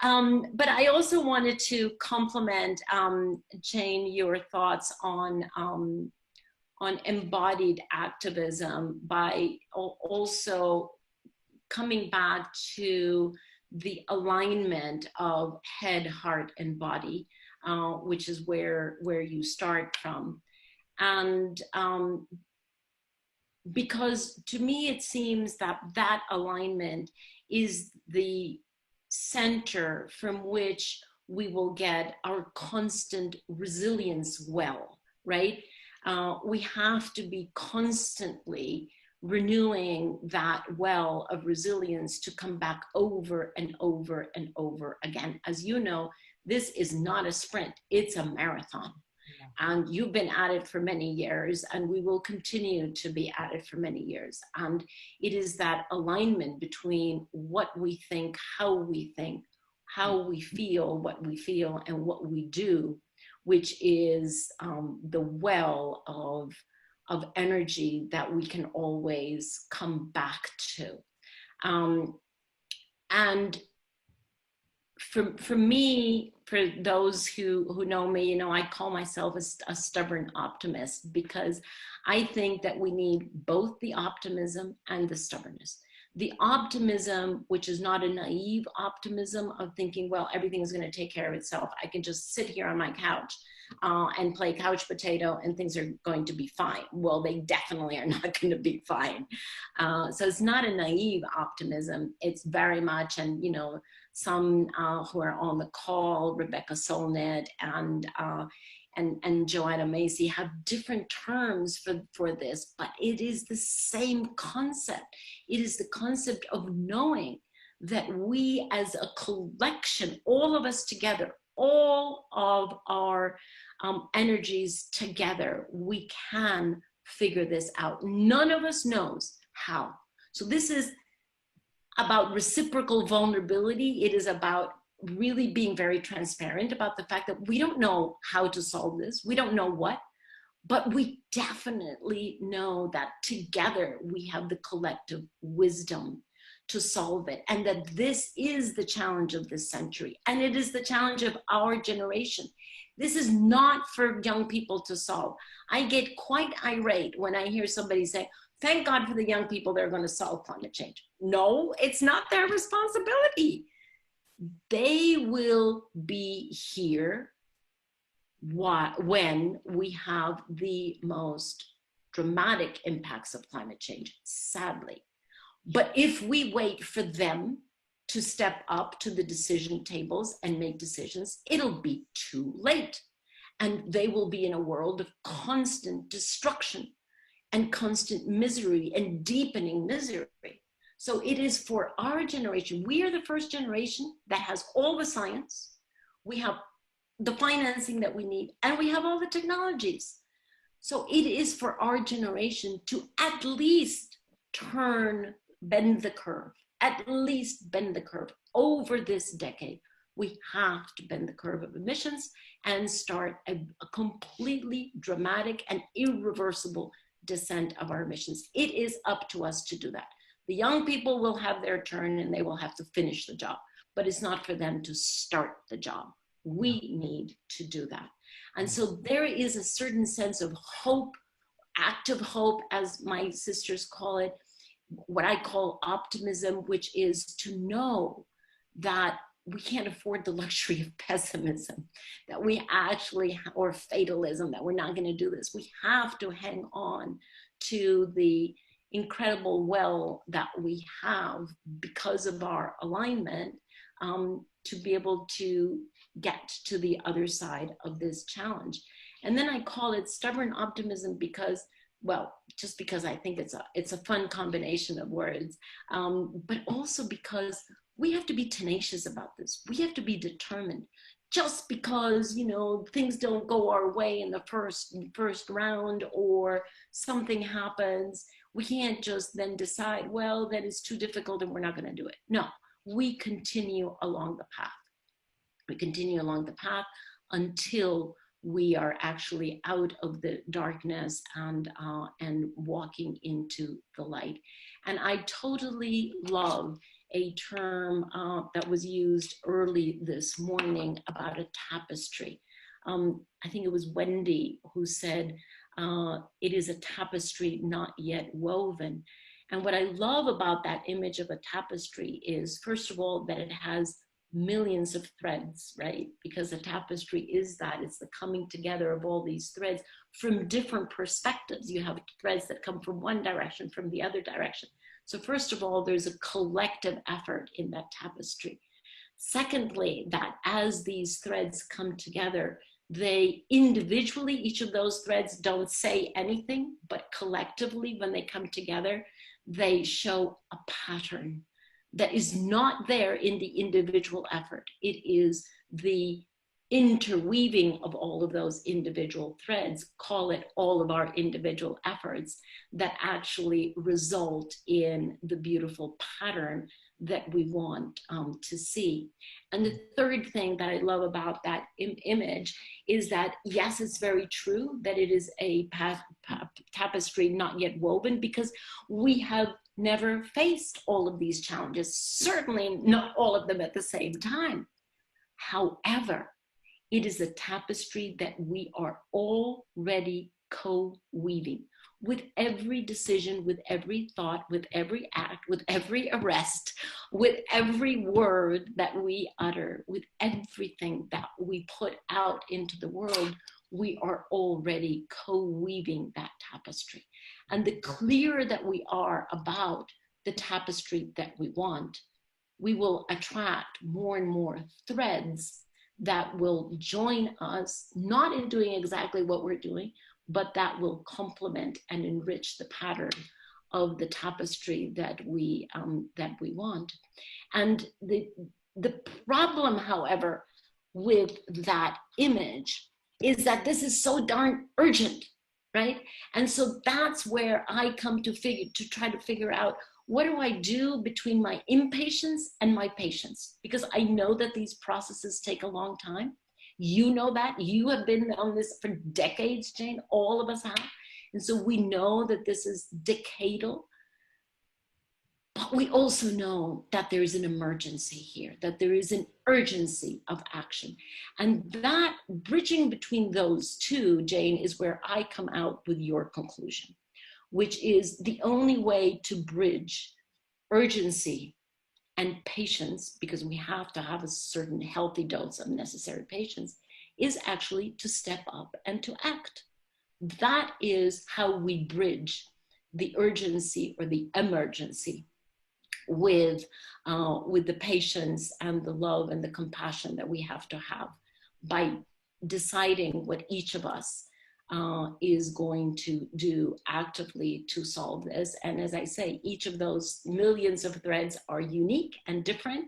A: But I also wanted to compliment Jane, your thoughts on embodied activism by also coming back to the alignment of head, heart, and body, which is where you start from. And because to me, it seems that alignment is the center from which we will get our constant resilience well, right? We have to be constantly renewing that well of resilience to come back over and over and over again. As you know, this is not a sprint, it's a marathon. And you've been at it for many years, and we will continue to be at it for many years. And it is that alignment between what we think, how we feel, what we feel, and what we do, which is the well of energy that we can always come back to. And for me, for those who know me, you know, I call myself a stubborn optimist, because I think that we need both the optimism and the stubbornness. The optimism, which is not a naive optimism of thinking, well, everything's going to take care of itself. I can just sit here on my couch and play couch potato and things are going to be fine. Well, they definitely are not going to be fine. So it's not a naive optimism. It's very much, and you know, some who are on the call, Rebecca Solnit and Joanna Macy, have different terms for this, but it is the same concept. It is the concept of knowing that we as a collection, all of us together, all of our energies together, we can figure this out. None of us knows how. So this is about reciprocal vulnerability. It is about really being very transparent about the fact that we don't know how to solve this. We don't know what, but we definitely know that together we have the collective wisdom to solve it. And that this is the challenge of this century. And it is the challenge of our generation. This is not for young people to solve. I get quite irate when I hear somebody say, thank God for the young people that are going to solve climate change. No, it's not their responsibility. They will be here when we have the most dramatic impacts of climate change, sadly. But if we wait for them to step up to the decision tables and make decisions, it'll be too late. And they will be in a world of constant destruction and constant misery and deepening misery. So it is for our generation. We are the first generation that has all the science. We have the financing that we need, and we have all the technologies. So it is for our generation to at least bend the curve, at least bend the curve over this decade. We have to bend the curve of emissions and start a completely dramatic and irreversible descent of our emissions. It is up to us to do that. The young people will have their turn and they will have to finish the job, but it's not for them to start the job. We need to do that. And so there is a certain sense of hope, active hope, as my sisters call it, what I call optimism, which is to know that we can't afford the luxury of pessimism, that we actually, or fatalism, that we're not going to do this. We have to hang on to the incredible well that we have because of our alignment, to be able to get to the other side of this challenge. And then I call it stubborn optimism because, well, just because I think it's a fun combination of words, but also because we have to be tenacious about this. We have to be determined. Just because, you know, things don't go our way in the first round or something happens, we can't just then decide, well, that is too difficult and we're not going to do it. No, we continue along the path. We continue along the path until we are actually out of the darkness and walking into the light. And I totally love a term that was used early this morning about a tapestry. I think it was Wendy who said, it is a tapestry not yet woven. And what I love about that image of a tapestry is, first of all, that it has millions of threads, right? Because a tapestry is that, it's the coming together of all these threads from different perspectives. You have threads that come from one direction, from the other direction. So first of all, there's a collective effort in that tapestry. Secondly, that as these threads come together, they individually, each of those threads don't say anything, but collectively, when they come together, they show a pattern that is not there in the individual effort. It is the interweaving of all of those individual threads, call it all of our individual efforts, that actually result in the beautiful pattern that we want to see. And the third thing that I love about that image is that, yes, it's very true that it is a tapestry not yet woven, because we have never faced all of these challenges, certainly not all of them at the same time. However, it is a tapestry that we are already co-weaving with every decision, with every thought, with every act, with every arrest, with every word that we utter, with everything that we put out into the world. We are already co-weaving that tapestry. And the clearer that we are about the tapestry that we want, we will attract more and more threads that will join us, not in doing exactly what we're doing, but that will complement and enrich the pattern of the tapestry that we want. And the problem, however, with that image is that this is so darn urgent, right? And so that's where I come to try to figure out, what do I do between my impatience and my patience? Because I know that these processes take a long time. You know that. You have been on this for decades, Jane. All of us have. And so we know that this is decadal. But we also know that there is an emergency here, that there is an urgency of action. And that bridging between those two, Jane, is where I come out with your conclusion, which is the only way to bridge urgency and patience, because we have to have a certain healthy dose of necessary patience, is actually to step up and to act. That is how we bridge the urgency or the emergency with the patience and the love and the compassion that we have to have, by deciding what each of us is going to do actively to solve this. And as I say, each of those millions of threads are unique and different,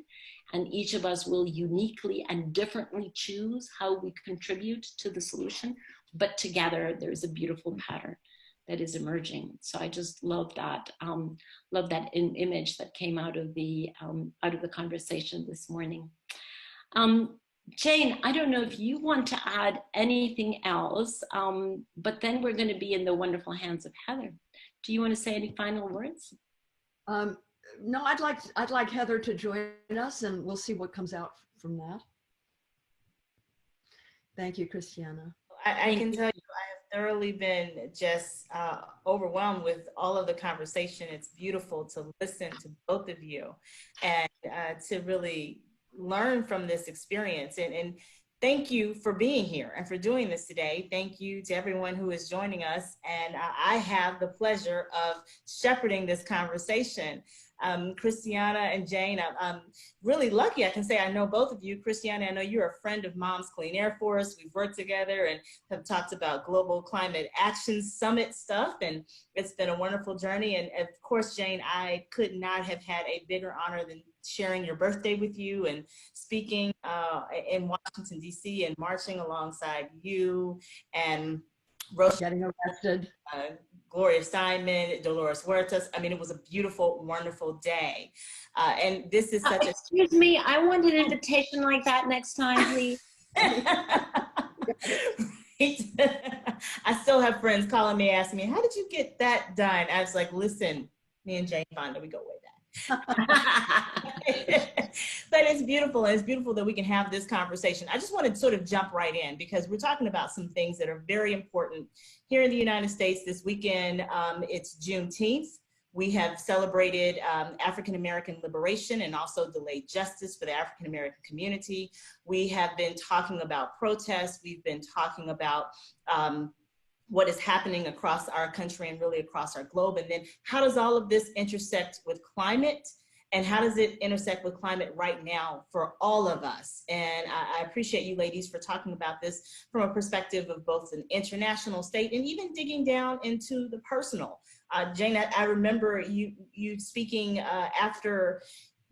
A: and each of us will uniquely and differently choose how we contribute to the solution. But together, there's a beautiful pattern that is emerging. So I just love that image that came out of the conversation this morning. Jane, I don't know if you want to add anything else, but then we're going to be in the wonderful hands of Heather. Do you want to say any final words?
B: No, I'd like Heather to join us, and we'll see what comes out from that. Thank you, Christiana.
C: I can tell you, I have thoroughly been just overwhelmed with all of the conversation. It's beautiful to listen to both of you and to really learn from this experience. And thank you for being here and for doing this today. Thank you to everyone who is joining us. And I have the pleasure of shepherding this conversation. Christiana and Jane, I'm really lucky. I can say I know both of you. Christiana, I know you're a friend of Mom's Clean Air Force. We've worked together and have talked about global climate action summit stuff. And it's been a wonderful journey. And of course, Jane, I could not have had a bigger honor than sharing your birthday with you and speaking in Washington, D.C. and marching alongside you and Roche,
B: getting arrested.
C: Gloria Simon, Dolores Huertas. I mean, it was a beautiful, wonderful day. And this is such
A: excuse me, I want an invitation like that next time, please.
C: I still have friends calling me, asking me, how did you get that done? I was like, listen, me and Jane Fonda, we go way back. But it's beautiful, and it's beautiful that we can have this conversation. I just want to sort of jump right in because we're talking about some things that are very important here in the United States this weekend. It's Juneteenth. We have celebrated African-American liberation and also delayed justice for the African-American community. We have been talking about protests. We've been talking about what is happening across our country and really across our globe. And then how does all of this intersect with climate? And how does it intersect with climate right now for all of us? And I appreciate you ladies for talking about this from a perspective of both an international state and even digging down into the personal. Jane, I remember you speaking after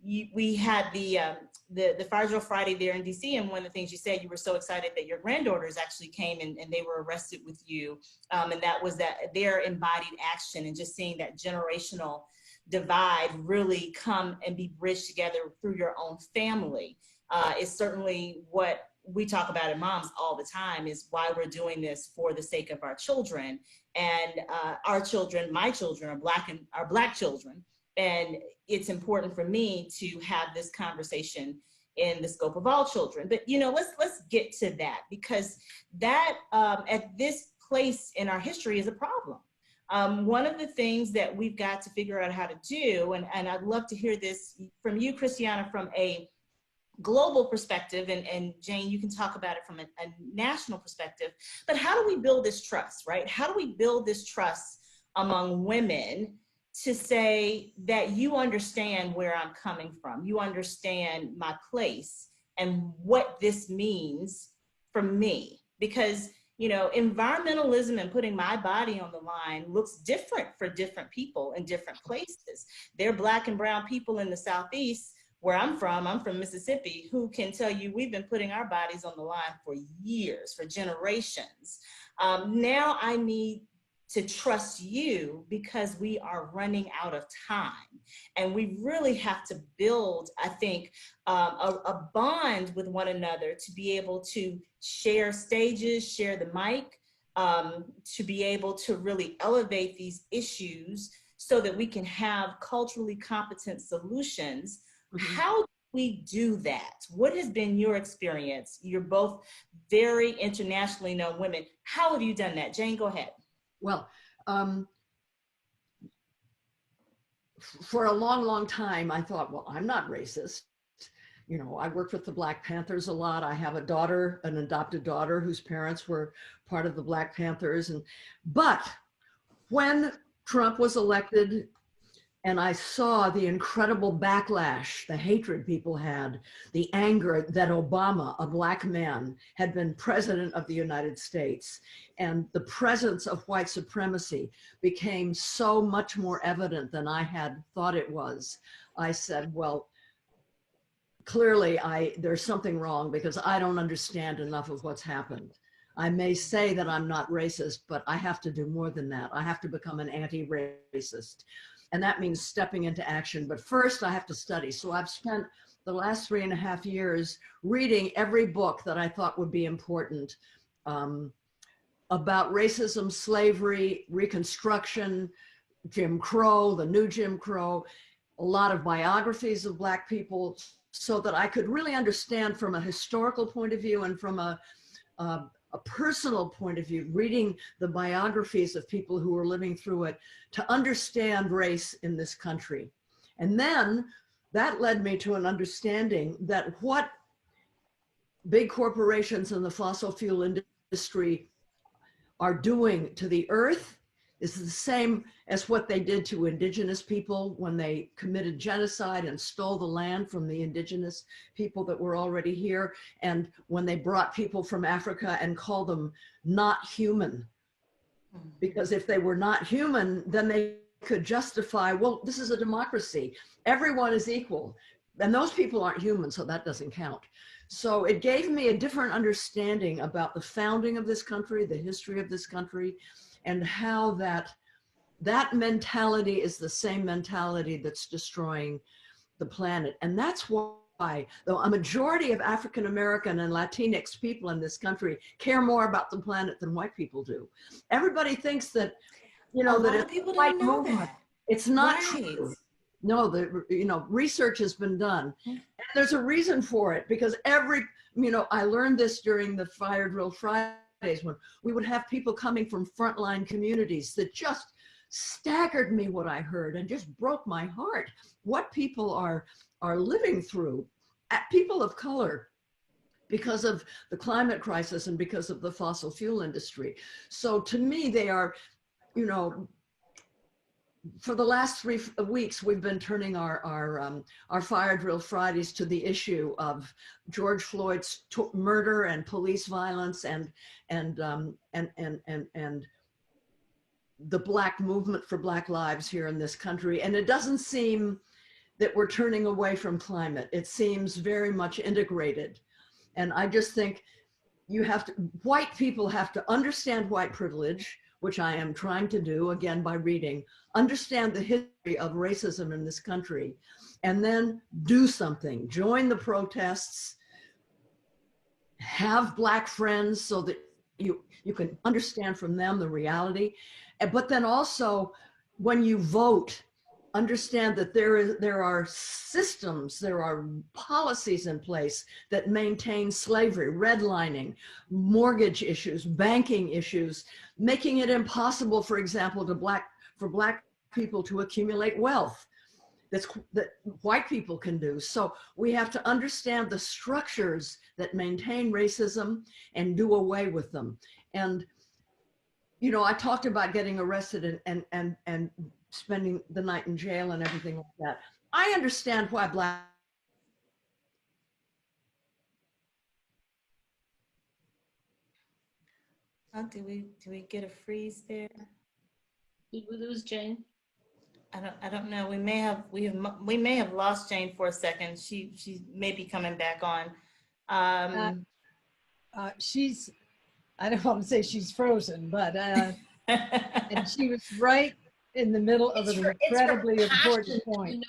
C: we had the Fire Drill Friday there in DC, and one of the things you said, you were so excited that your granddaughters actually came and they were arrested with you, and that was their embodied action, and just seeing that generational divide really come and be bridged together through your own family is certainly what we talk about at Moms all the time, is why we're doing this for the sake of our children. And our children, my children, are black children. And it's important for me to have this conversation in the scope of all children. But let's get to that, because that at this place in our history is a problem. One of the things that we've got to figure out how to do, and I'd love to hear this from you, Christiana, from a global perspective, and Jane, you can talk about it from a national perspective, but how do we build this trust, right? How do we build this trust among women to say that you understand where I'm coming from, you understand my place and what this means for me? Because environmentalism and putting my body on the line looks different for different people in different places. There are Black and brown people in the Southeast where I'm from Mississippi, who can tell you we've been putting our bodies on the line for years, for generations. Now I need to trust you because we are running out of time. And we really have to build, I think, a bond with one another to be able to share stages, share the mic, to be able to really elevate these issues so that we can have culturally competent solutions. Mm-hmm. How do we do that? What has been your experience? You're both very internationally known women. How have you done that? Jane, go ahead.
B: Well, for a long, long time, I thought, well, I'm not racist. I worked with the Black Panthers a lot. I have a daughter, an adopted daughter, whose parents were part of the Black Panthers. But when Trump was elected, And I saw the incredible backlash, the hatred people had, the anger that Obama, a Black man, had been president of the United States. And the presence of white supremacy became so much more evident than I had thought it was. I said, well, clearly there's something wrong because I don't understand enough of what's happened. I may say that I'm not racist, but I have to do more than that. I have to become an anti-racist. And that means stepping into action. But first I have to study. So I've spent the last 3.5 years reading every book that I thought would be important about racism, slavery, Reconstruction, Jim Crow, the new Jim Crow, a lot of biographies of Black people, so that I could really understand from a historical point of view and from a personal point of view, reading the biographies of people who were living through it, to understand race in this country. And then that led me to an understanding that what big corporations in the fossil fuel industry are doing to the earth is the same as what they did to indigenous people when they committed genocide and stole the land from the indigenous people that were already here, and when they brought people from Africa and called them not human. Because if they were not human, then they could justify, well, this is a democracy. Everyone is equal. And those people aren't human, so that doesn't count. So it gave me a different understanding about the founding of this country, the history of this country, and how that mentality is the same mentality that's destroying the planet. And that's why, though a majority of African American and Latinx people in this country care more about the planet than white people do. Everybody thinks that, you know, that it's a white movement. It's not true. No, research has been done. And there's a reason for it, because I learned this during the Fire Drill Fridays, when we would have people coming from frontline communities that just staggered me what I heard and just broke my heart. What people are living through, people of color, because of the climate crisis and because of the fossil fuel industry. So to me, they are, for the last 3 weeks, we've been turning our Fire Drill Fridays to the issue of George Floyd's murder and police violence and the Black movement for Black lives here in this country. And it doesn't seem that we're turning away from climate. It seems very much integrated. And I just think white people have to understand white privilege, which I am trying to do, again, by reading, understand the history of racism in this country, and then do something. Join the protests, have Black friends so that you can understand from them the reality. But then also, when you vote, understand that there are systems, there are policies in place that maintain slavery, redlining, mortgage issues, banking issues, making it impossible, for example, for Black people to accumulate wealth that white people can do. So we have to understand the structures that maintain racism and do away with them. And I talked about getting arrested and spending the night in jail and everything like that. I understand why Black.
C: Did we get a freeze there?
A: Did we lose Jane?
C: I don't know. We may have lost Jane for a second. She may be coming back on.
D: I don't want to say she's frozen, but and she was right in the middle of an incredibly important point.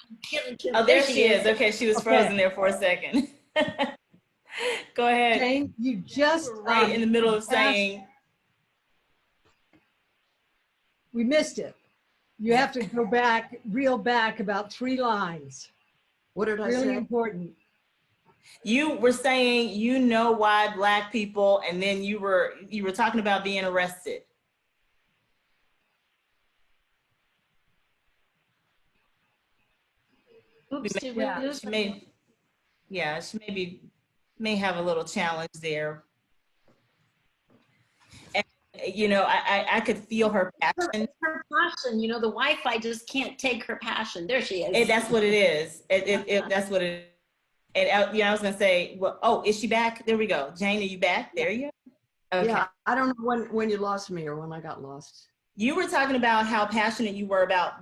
C: Oh, there she is. Okay, she was frozen there for a second. Go ahead.
D: Jane, you just
C: right in the middle of saying.
D: We missed it. You have to go back, reel back about 3 lines.
B: What did I say?
D: Really important.
C: You were saying why Black people, and then you were talking about being arrested.
A: Oops, did we lose
C: she may have a little challenge there. you know, I could feel her passion.
A: Her passion, you know, the Wi-Fi just can't take her passion. There she is.
C: And that's what it is. That's what it is. And yeah, I was gonna say, well, oh, is she back? There we go. Jane, are you back? There you go. Okay.
B: Yeah, I don't know when you lost me or when I got lost.
C: You were talking about how passionate you were about,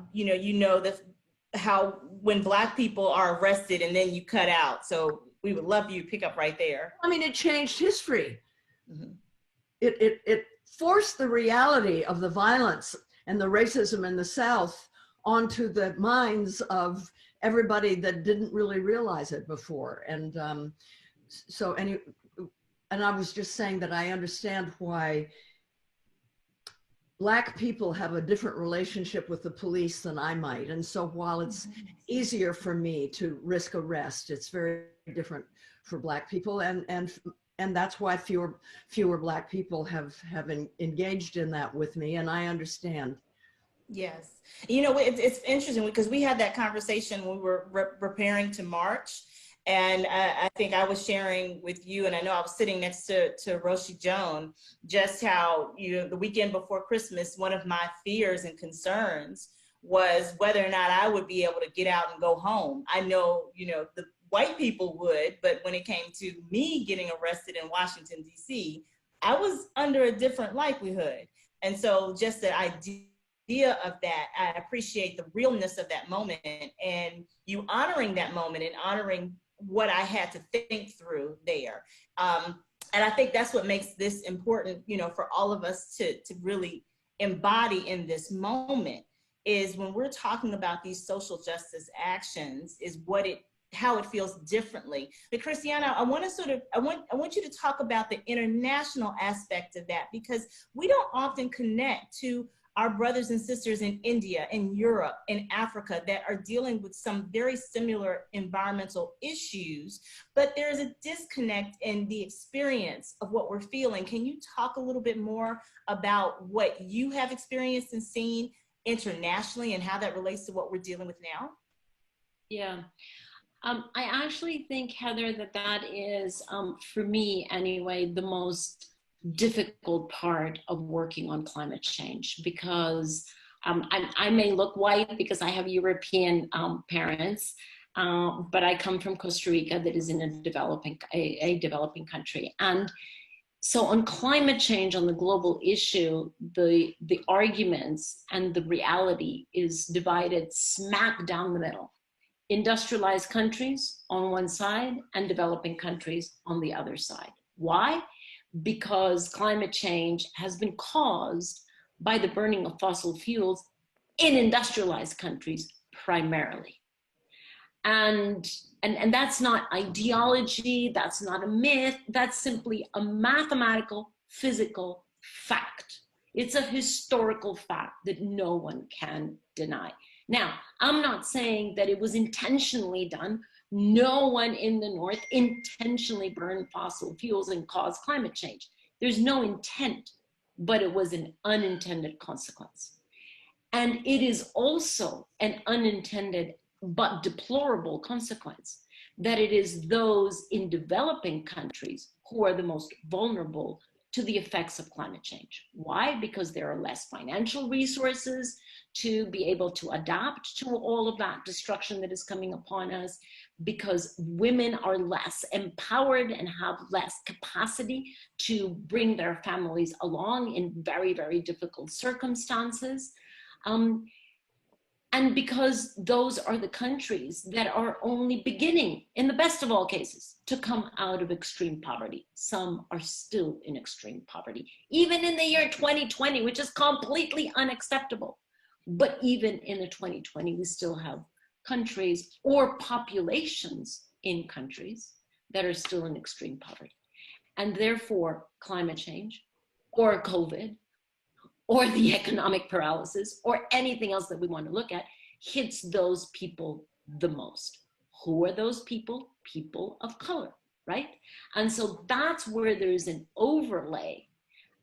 C: how when Black people are arrested and then you cut out. So we would love you to pick up right there.
B: I mean, it changed history.
C: Mm-hmm.
B: It forced the reality of the violence and the racism in the South onto the minds of everybody that didn't really realize it before. And and I was just saying that I understand why Black people have a different relationship with the police than I might. And so while it's easier for me to risk arrest, it's very different for Black people. And that's why fewer Black people have engaged in that with me. And I understand.
C: Yes. You know, it's interesting because we had that conversation when we were preparing to march. And I think I was sharing with you, and I know I was sitting next to Roshi Joan, just how, the weekend before Christmas, one of my fears and concerns was whether or not I would be able to get out and go home. I know, the white people would, but when it came to me getting arrested in Washington, D.C., I was under a different likelihood. And so just the idea of that, I appreciate the realness of that moment and you honoring that moment and honoring what I had to think through there. And I think that's what makes this important, for all of us to really embody in this moment, is when we're talking about these social justice actions, is how it feels differently. But Christiana, I want you to talk about the international aspect of that, because we don't often connect to our brothers and sisters in India, in Europe, in Africa that are dealing with some very similar environmental issues, but there's a disconnect in the experience of what we're feeling. Can you talk a little bit more about what you have experienced and seen internationally and how that relates to what we're dealing with now?
A: Yeah. I actually think, Heather, that is, for me anyway, the most difficult part of working on climate change, because I may look white because I have European parents, but I come from Costa Rica, that is in a developing country. And so on climate change, on the global issue, the arguments and the reality is divided smack down the middle. Industrialized countries on one side and developing countries on the other side. Why? Because climate change has been caused by the burning of fossil fuels in industrialized countries primarily. And that's not ideology, that's not a myth, that's simply a mathematical, physical fact. It's a historical fact that no one can deny. Now, I'm not saying that it was intentionally done. No one in the North intentionally burned fossil fuels and caused climate change. There's no intent, but it was an unintended consequence. And it is also an unintended but deplorable consequence that it is those in developing countries who are the most vulnerable to the effects of climate change. Why? Because there are less financial resources to be able to adapt to all of that destruction that is coming upon us, because women are less empowered and have less capacity to bring their families along in very, very difficult circumstances. And because those are the countries that are only beginning, in the best of all cases, to come out of extreme poverty. Some are still in extreme poverty, even in the year 2020, which is completely unacceptable. But even in the 2020, we still have countries or populations in countries that are still in extreme poverty. And therefore, climate change or COVID or the economic paralysis or anything else that we want to look at hits those people the most. Who are those people? People of color, right? And so that's where there's an overlay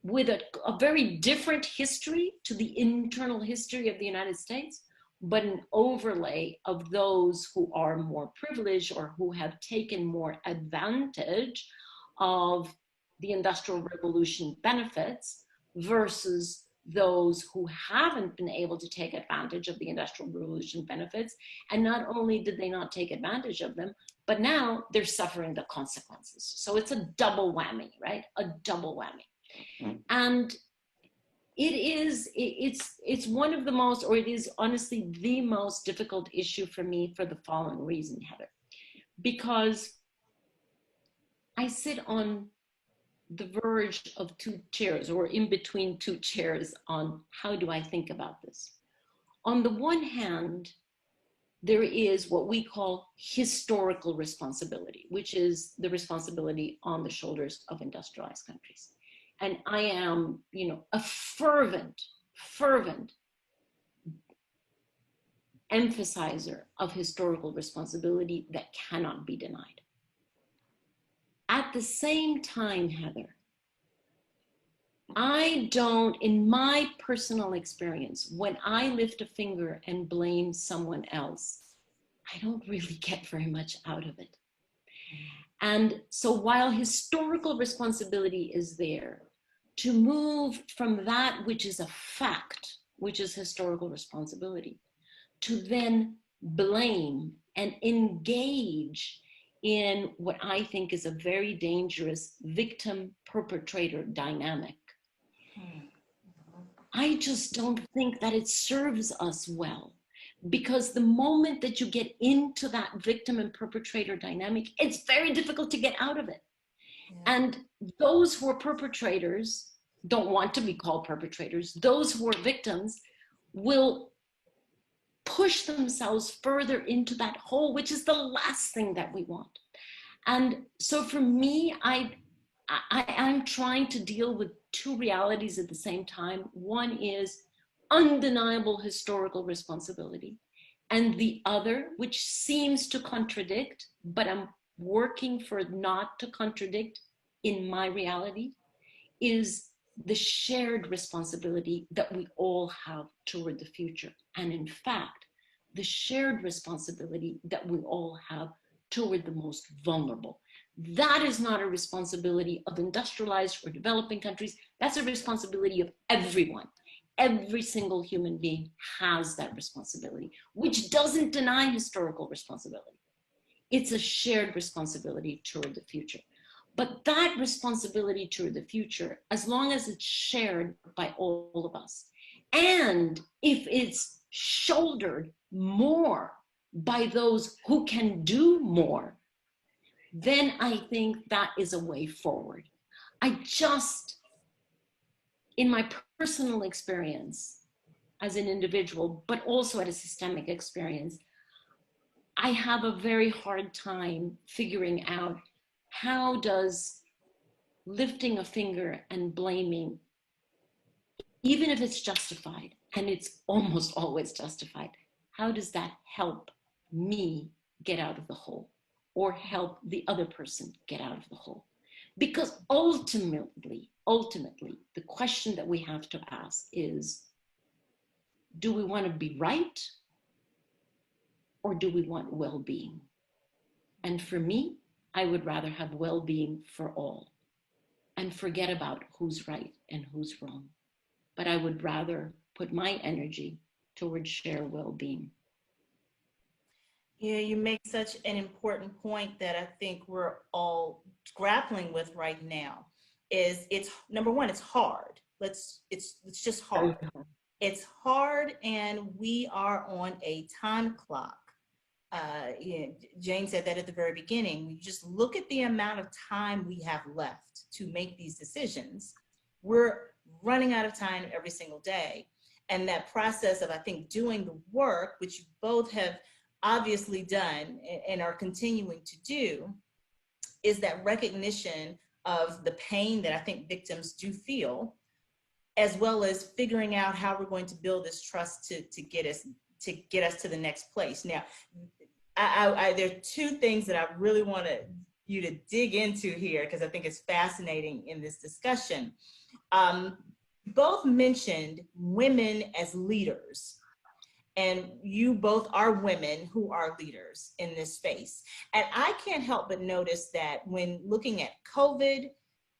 A: with a very different history to the internal history of the United States, but an overlay of those who are more privileged or who have taken more advantage of the Industrial Revolution benefits, versus those who haven't been able to take advantage of the Industrial Revolution benefits. And not only did they not take advantage of them, but now they're suffering the consequences. So it's a double whammy, right? A double whammy. And it's one of the most, or it is honestly the most difficult issue for me for the following reason, Heather. Because I sit on the verge of two chairs, or in between two chairs, on how do I think about this. On the one hand, there is what we call historical responsibility, which is the responsibility on the shoulders of industrialized countries. And I am, a fervent emphasizer of historical responsibility that cannot be denied. At the same time, Heather, I don't, in my personal experience, when I lift a finger and blame someone else, I don't really get very much out of it. And so while historical responsibility is there, to move from that which is a fact, which is historical responsibility, to then blame and engage in what I think is a very dangerous victim-perpetrator dynamic. I just don't think that it serves us well, because the moment that you get into that victim and perpetrator dynamic, it's very difficult to get out of it. Yeah. And those who are perpetrators don't want to be called perpetrators. Those who are victims will push themselves further into that hole, which is the last thing that we want. And so for me, I'm trying to deal with two realities at the same time. One is undeniable historical responsibility, and the other, which seems to contradict, but I'm working for not to contradict in my reality, is the shared responsibility that we all have toward the future. And in fact, the shared responsibility that we all have toward the most vulnerable. That is not a responsibility of industrialized or developing countries. That's a responsibility of everyone. Every single human being has that responsibility, which doesn't deny historical responsibility. It's a shared responsibility toward the future. But that responsibility toward the future, as long as it's shared by all of us, and if it's shouldered more by those who can do more, then I think that is a way forward. I just, in my personal experience as an individual, but also at a systemic experience, I have a very hard time figuring out how does lifting a finger and blaming, even if it's justified, and it's almost always justified, how does that help me get out of the hole or help the other person get out of the hole? Because ultimately, the question that we have to ask is, do we want to be right or do we want well-being? And for me, I would rather have well-being for all and forget about who's right and who's wrong. But I would rather put my energy towards shared well-being.
C: Yeah, you make such an important point that I think we're all grappling with right now. Is it's number one, it's hard. It's just hard. It's hard, and we are on a time clock. Jane said that at the very beginning. When you just look at the amount of time we have left to make these decisions, we're running out of time every single day. And that process of, I think, doing the work, which you both have obviously done and are continuing to do, is that recognition of the pain that I think victims do feel, as well as figuring out how we're going to build this trust to get us to the next place. Now, there are two things that I really want you to dig into here, because I think it's fascinating in this discussion. Both mentioned women as leaders, and you both are women who are leaders in this space. And I can't help but notice that when looking at COVID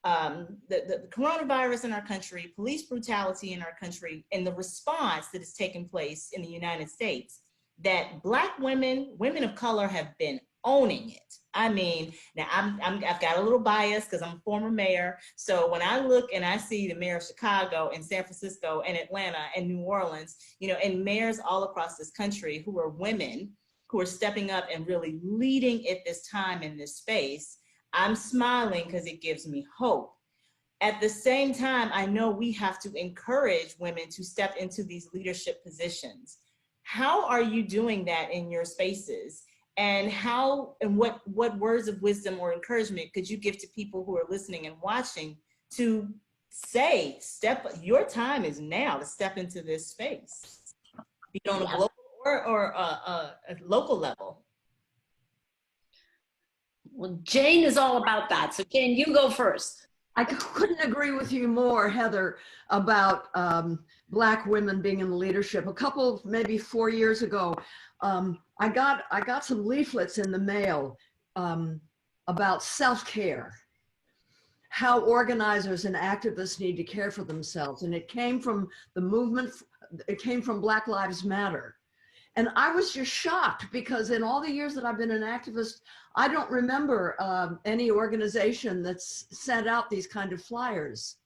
C: the coronavirus in our country, police brutality in our country, and the response that has taken place in the United States, that Black women, women of color, have been owning it. I mean, now I've got a little bias because I'm a former mayor. So when I look and I see the mayor of Chicago and San Francisco and Atlanta and New Orleans, you know, and mayors all across this country who are women, who are stepping up and really leading at this time in this space, I'm smiling because it gives me hope. At the same time, I know we have to encourage women to step into these leadership positions. How are you doing that in your spaces? And how and what words of wisdom or encouragement could you give to people who are listening and watching to say, your time is now to step into this space, be it on a global or a local level?
A: Well, Jane is all about that. So Jane, you go first.
B: I couldn't agree with you more, Heather, about Black women being in leadership. A couple, maybe 4 years ago, I got some leaflets in the mail about self-care, how organizers and activists need to care for themselves. And it came from the movement, it came from Black Lives Matter. And I was just shocked because in all the years that I've been an activist, I don't remember any organization that's sent out these kind of flyers.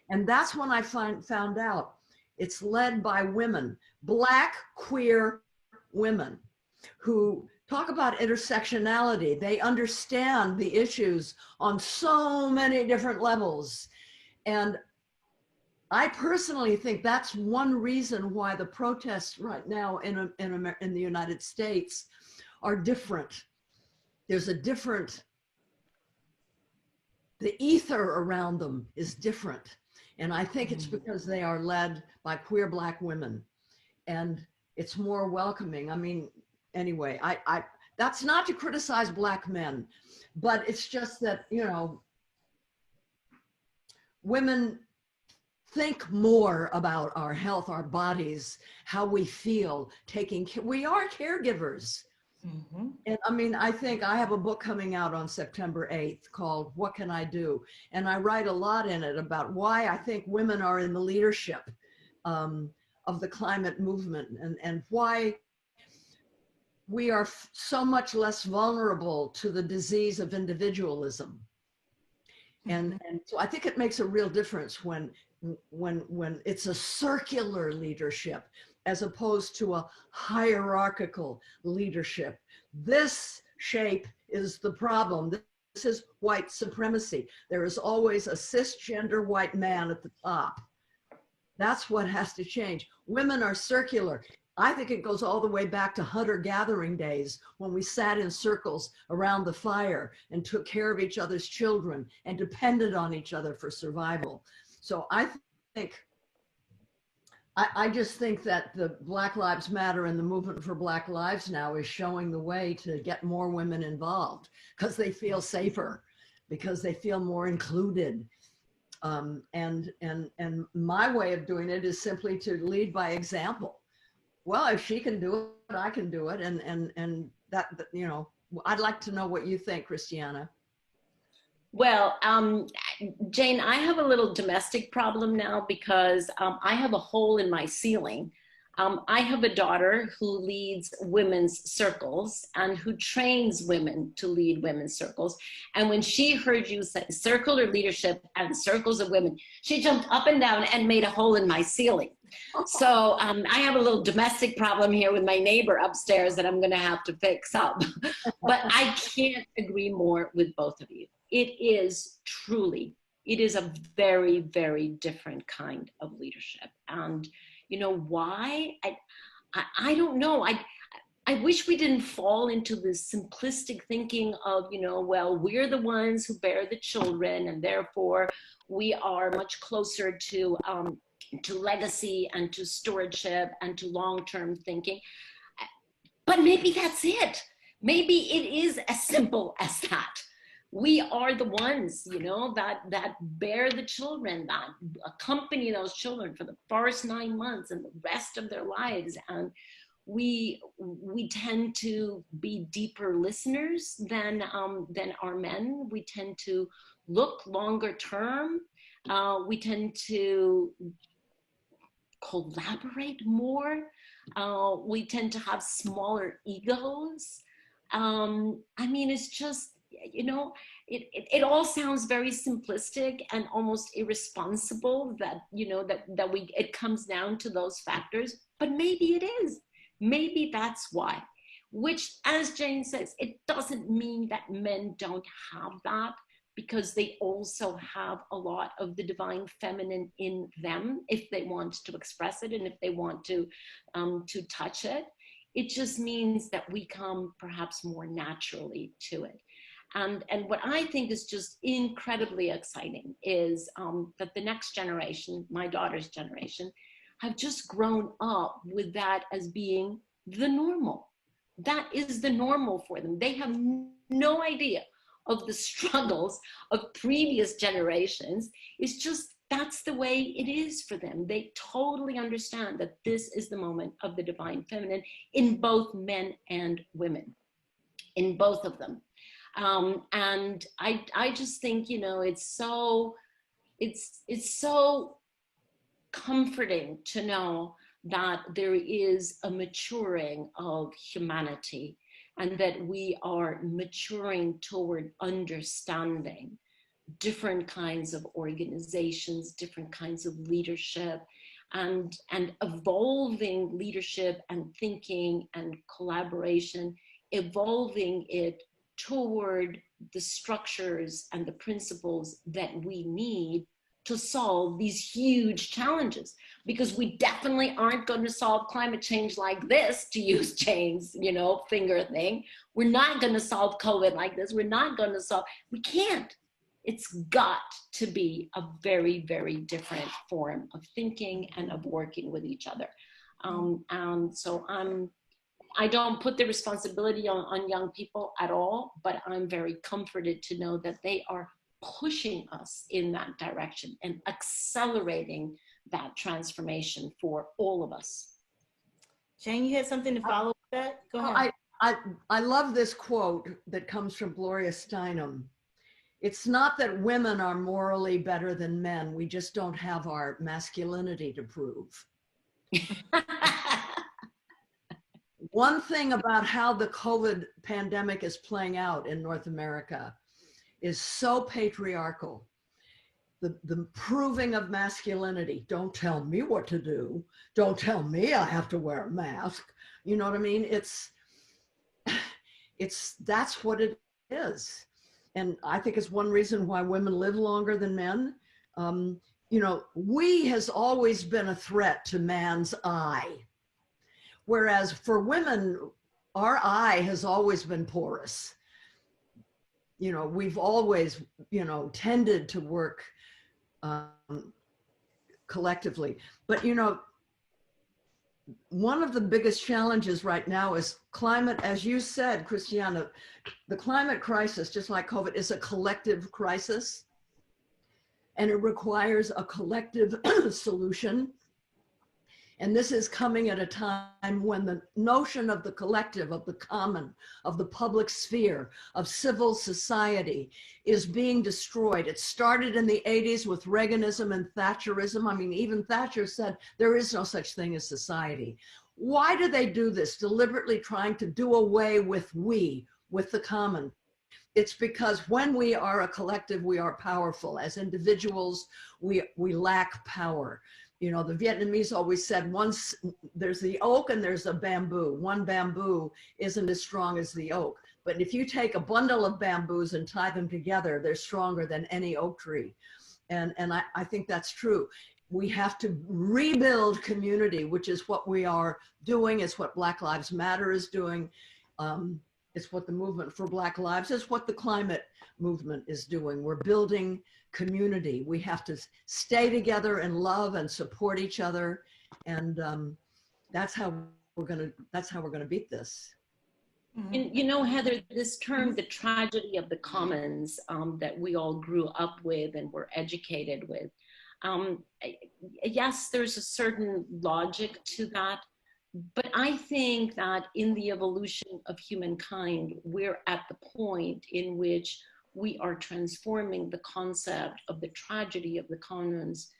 B: And that's when I found out it's led by women, Black queer women who talk about intersectionality. They understand the issues on so many different levels. And I personally think that's one reason why the protests right now in the United States are different. There's a different, the ether around them is different. And I think it's because they are led by queer Black women and it's more welcoming. I mean, anyway, that's not to criticize Black men, but it's just that, you know, women think more about our health, our bodies, how we feel, we are caregivers. And I mean, I think I have a book coming out on September 8th called What Can I Do? And I write a lot in it about why I think women are in the leadership of the climate movement and why we are so much less vulnerable to the disease of individualism. And so I think it makes a real difference when it's a circular leadership as opposed to a hierarchical leadership. This shape is the problem. This is white supremacy. There is always a cisgender white man at the top. That's what has to change. Women are circular. I think it goes all the way back to hunter-gathering days when we sat in circles around the fire and took care of each other's children and depended on each other for survival. So I just think that the Black Lives Matter and the movement for Black Lives now is showing the way to get more women involved because they feel safer, because they feel more included. And my way of doing it is simply to lead by example. Well, if she can do it, I can do it. And that, you know, I'd like to know what you think, Christiana.
A: Well, Jane, I have a little domestic problem now because I have a hole in my ceiling. I have a daughter who leads women's circles and who trains women to lead women's circles. And when she heard you say circular leadership and circles of women, she jumped up and down and made a hole in my ceiling. So I have a little domestic problem here with my neighbor upstairs that I'm going to have to fix up. But I can't agree more with both of you. It is a very, very different kind of leadership. And you know why? I don't know. I wish we didn't fall into this simplistic thinking of, you know, well, we're the ones who bear the children and therefore we are much closer to legacy and to stewardship and to long-term thinking. But maybe that's it. Maybe it is as simple as that. We are the ones, you know, that bear the children, that accompany those children for the first 9 months and the rest of their lives. And we tend to be deeper listeners than our men. We tend to look longer term. We tend to collaborate more. We tend to have smaller egos. I mean, it's just, you know, it all sounds very simplistic and almost irresponsible that, you know, that it comes down to those factors, but maybe it is. Maybe that's why, which, as Jane says, it doesn't mean that men don't have that, because they also have a lot of the divine feminine in them if they want to express it and if they want to touch it. It just means that we come perhaps more naturally to it. And what I think is just incredibly exciting is that the next generation, my daughter's generation, have just grown up with that as being the normal. That is the normal for them. They have no idea of the struggles of previous generations. It's just, that's the way it is for them. They totally understand that this is the moment of the divine feminine in both men and women, in both of them. And I just think, you know, it's so comforting to know that there is a maturing of humanity, and that we are maturing toward understanding different kinds of organizations, different kinds of leadership, and evolving leadership and thinking and collaboration, evolving it toward the structures and the principles that we need to solve these huge challenges. Because we definitely aren't going to solve climate change like this, to use Jane's, you know, finger thing. We're not going to solve COVID like this. We're not going to solve, we can't. It's got to be a very, very different form of thinking and of working with each other. And so I don't put the responsibility on young people at all, but I'm very comforted to know that they are pushing us in that direction and accelerating that transformation for all of us.
C: Jane, you had something to follow with that? Go ahead.
B: I love this quote that comes from Gloria Steinem. It's not that women are morally better than men. We just don't have our masculinity to prove. One thing about how the COVID pandemic is playing out in North America is so patriarchal. The proving of masculinity. Don't tell me what to do. Don't tell me I have to wear a mask. You know what I mean? That's what it is. And I think it's one reason why women live longer than men. You know, we has always been a threat to man's eye. Whereas for women, our eye has always been porous. You know, we've always, you know, tended to work collectively. But, you know, one of the biggest challenges right now is climate, as you said, Christiana, the climate crisis, just like COVID, is a collective crisis. And it requires a collective solution. And this is coming at a time when the notion of the collective, of the common, of the public sphere, of civil society is being destroyed. It started in the 80s with Reaganism and Thatcherism. I mean, even Thatcher said there is no such thing as society. Why do they do this? Deliberately trying to do away with we, with the common. It's because when we are a collective, we are powerful. As individuals, we lack power. You know, the Vietnamese always said, once there's the oak and there's a bamboo. One bamboo isn't as strong as the oak. But if you take a bundle of bamboos and tie them together, they're stronger than any oak tree. And I think that's true. We have to rebuild community, which is what we are doing. It's what Black Lives Matter is doing. It's what the movement for Black Lives, it's what the climate movement is doing. We're building community. We have to stay together and love and support each other. And that's how we're gonna beat this.
A: And, you know, Heather, this term, the tragedy of the commons, that we all grew up with and were educated with, yes, there's a certain logic to that. But I think that in the evolution of humankind, we're at the point in which we are transforming the concept of the tragedy of the commons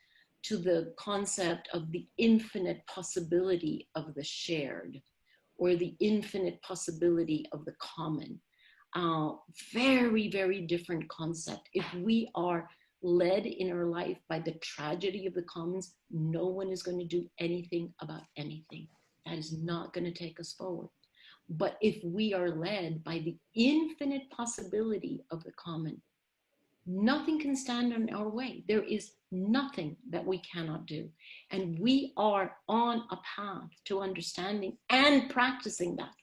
A: to the concept of the infinite possibility of the shared, or the infinite possibility of the common. Very, very different concept. If we are led in our life by the tragedy of the commons, no one is going to do anything about anything. That is not going to take us forward. But if we are led by the infinite possibility of the common, nothing can stand in our way. There is nothing that we cannot do. And we are on a path to understanding and practicing that.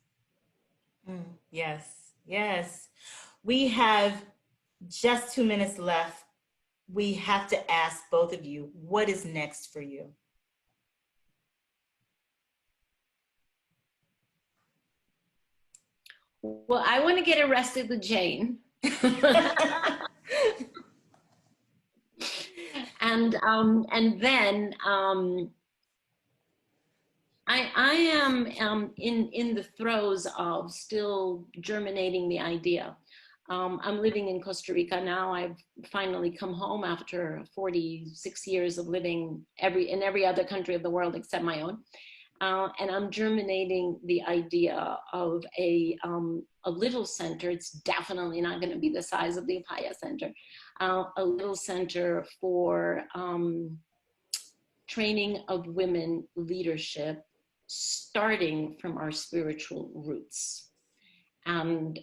C: Yes, yes. We have just 2 minutes left. We have to ask both of you, what is next for you?
A: Well, I want to get arrested with Jane. And then I am in the throes of still germinating the idea. I'm living in Costa Rica now. I've finally come home after 46 years of living in every other country of the world except my own. And I'm germinating the idea of a little center. It's definitely not going to be the size of the Upaya Center. A little center for training of women leadership, starting from our spiritual roots. And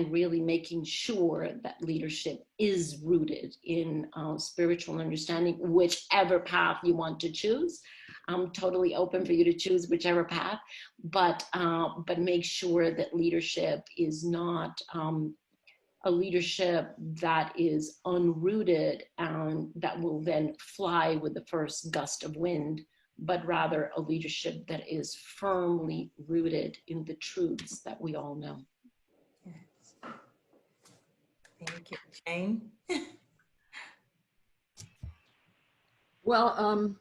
A: really making sure that leadership is rooted in spiritual understanding, whichever path you want to choose. I'm totally open for you to choose whichever path, but make sure that leadership is not a leadership that is unrooted and that will then fly with the first gust of wind, but rather a leadership that is firmly rooted in the truths that we all know.
C: Thank you, Jane.
B: Well,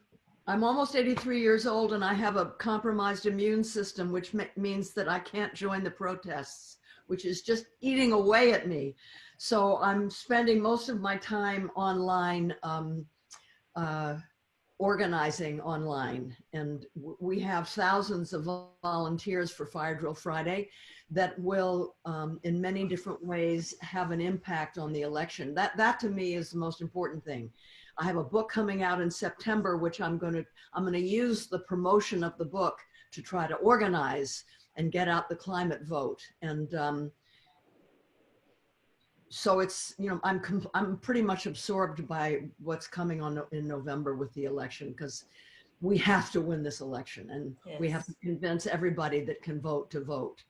B: I'm almost 83 years old and I have a compromised immune system, which means that I can't join the protests, which is just eating away at me. So I'm spending most of my time online, organizing online. And we have thousands of volunteers for Fire Drill Friday that will, in many different ways, have an impact on the election. That to me is the most important thing. I have a book coming out in September, which I'm going to use the promotion of the book to try to organize and get out the climate vote. And so it's, you know, I'm pretty much absorbed by what's coming on in November with the election, because we have to win this election, and yes, we have to convince everybody that can vote to vote.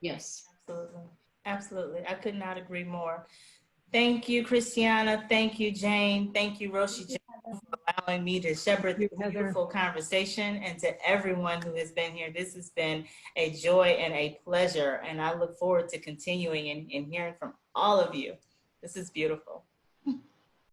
A: Yes,
C: absolutely, absolutely. I could not agree more. Thank you, Christiana. Thank you, Jane. Thank you, Roshi, for allowing me to shepherd this beautiful conversation. And to everyone who has been here, this has been a joy and a pleasure. And I look forward to continuing and hearing from all of you. This is beautiful.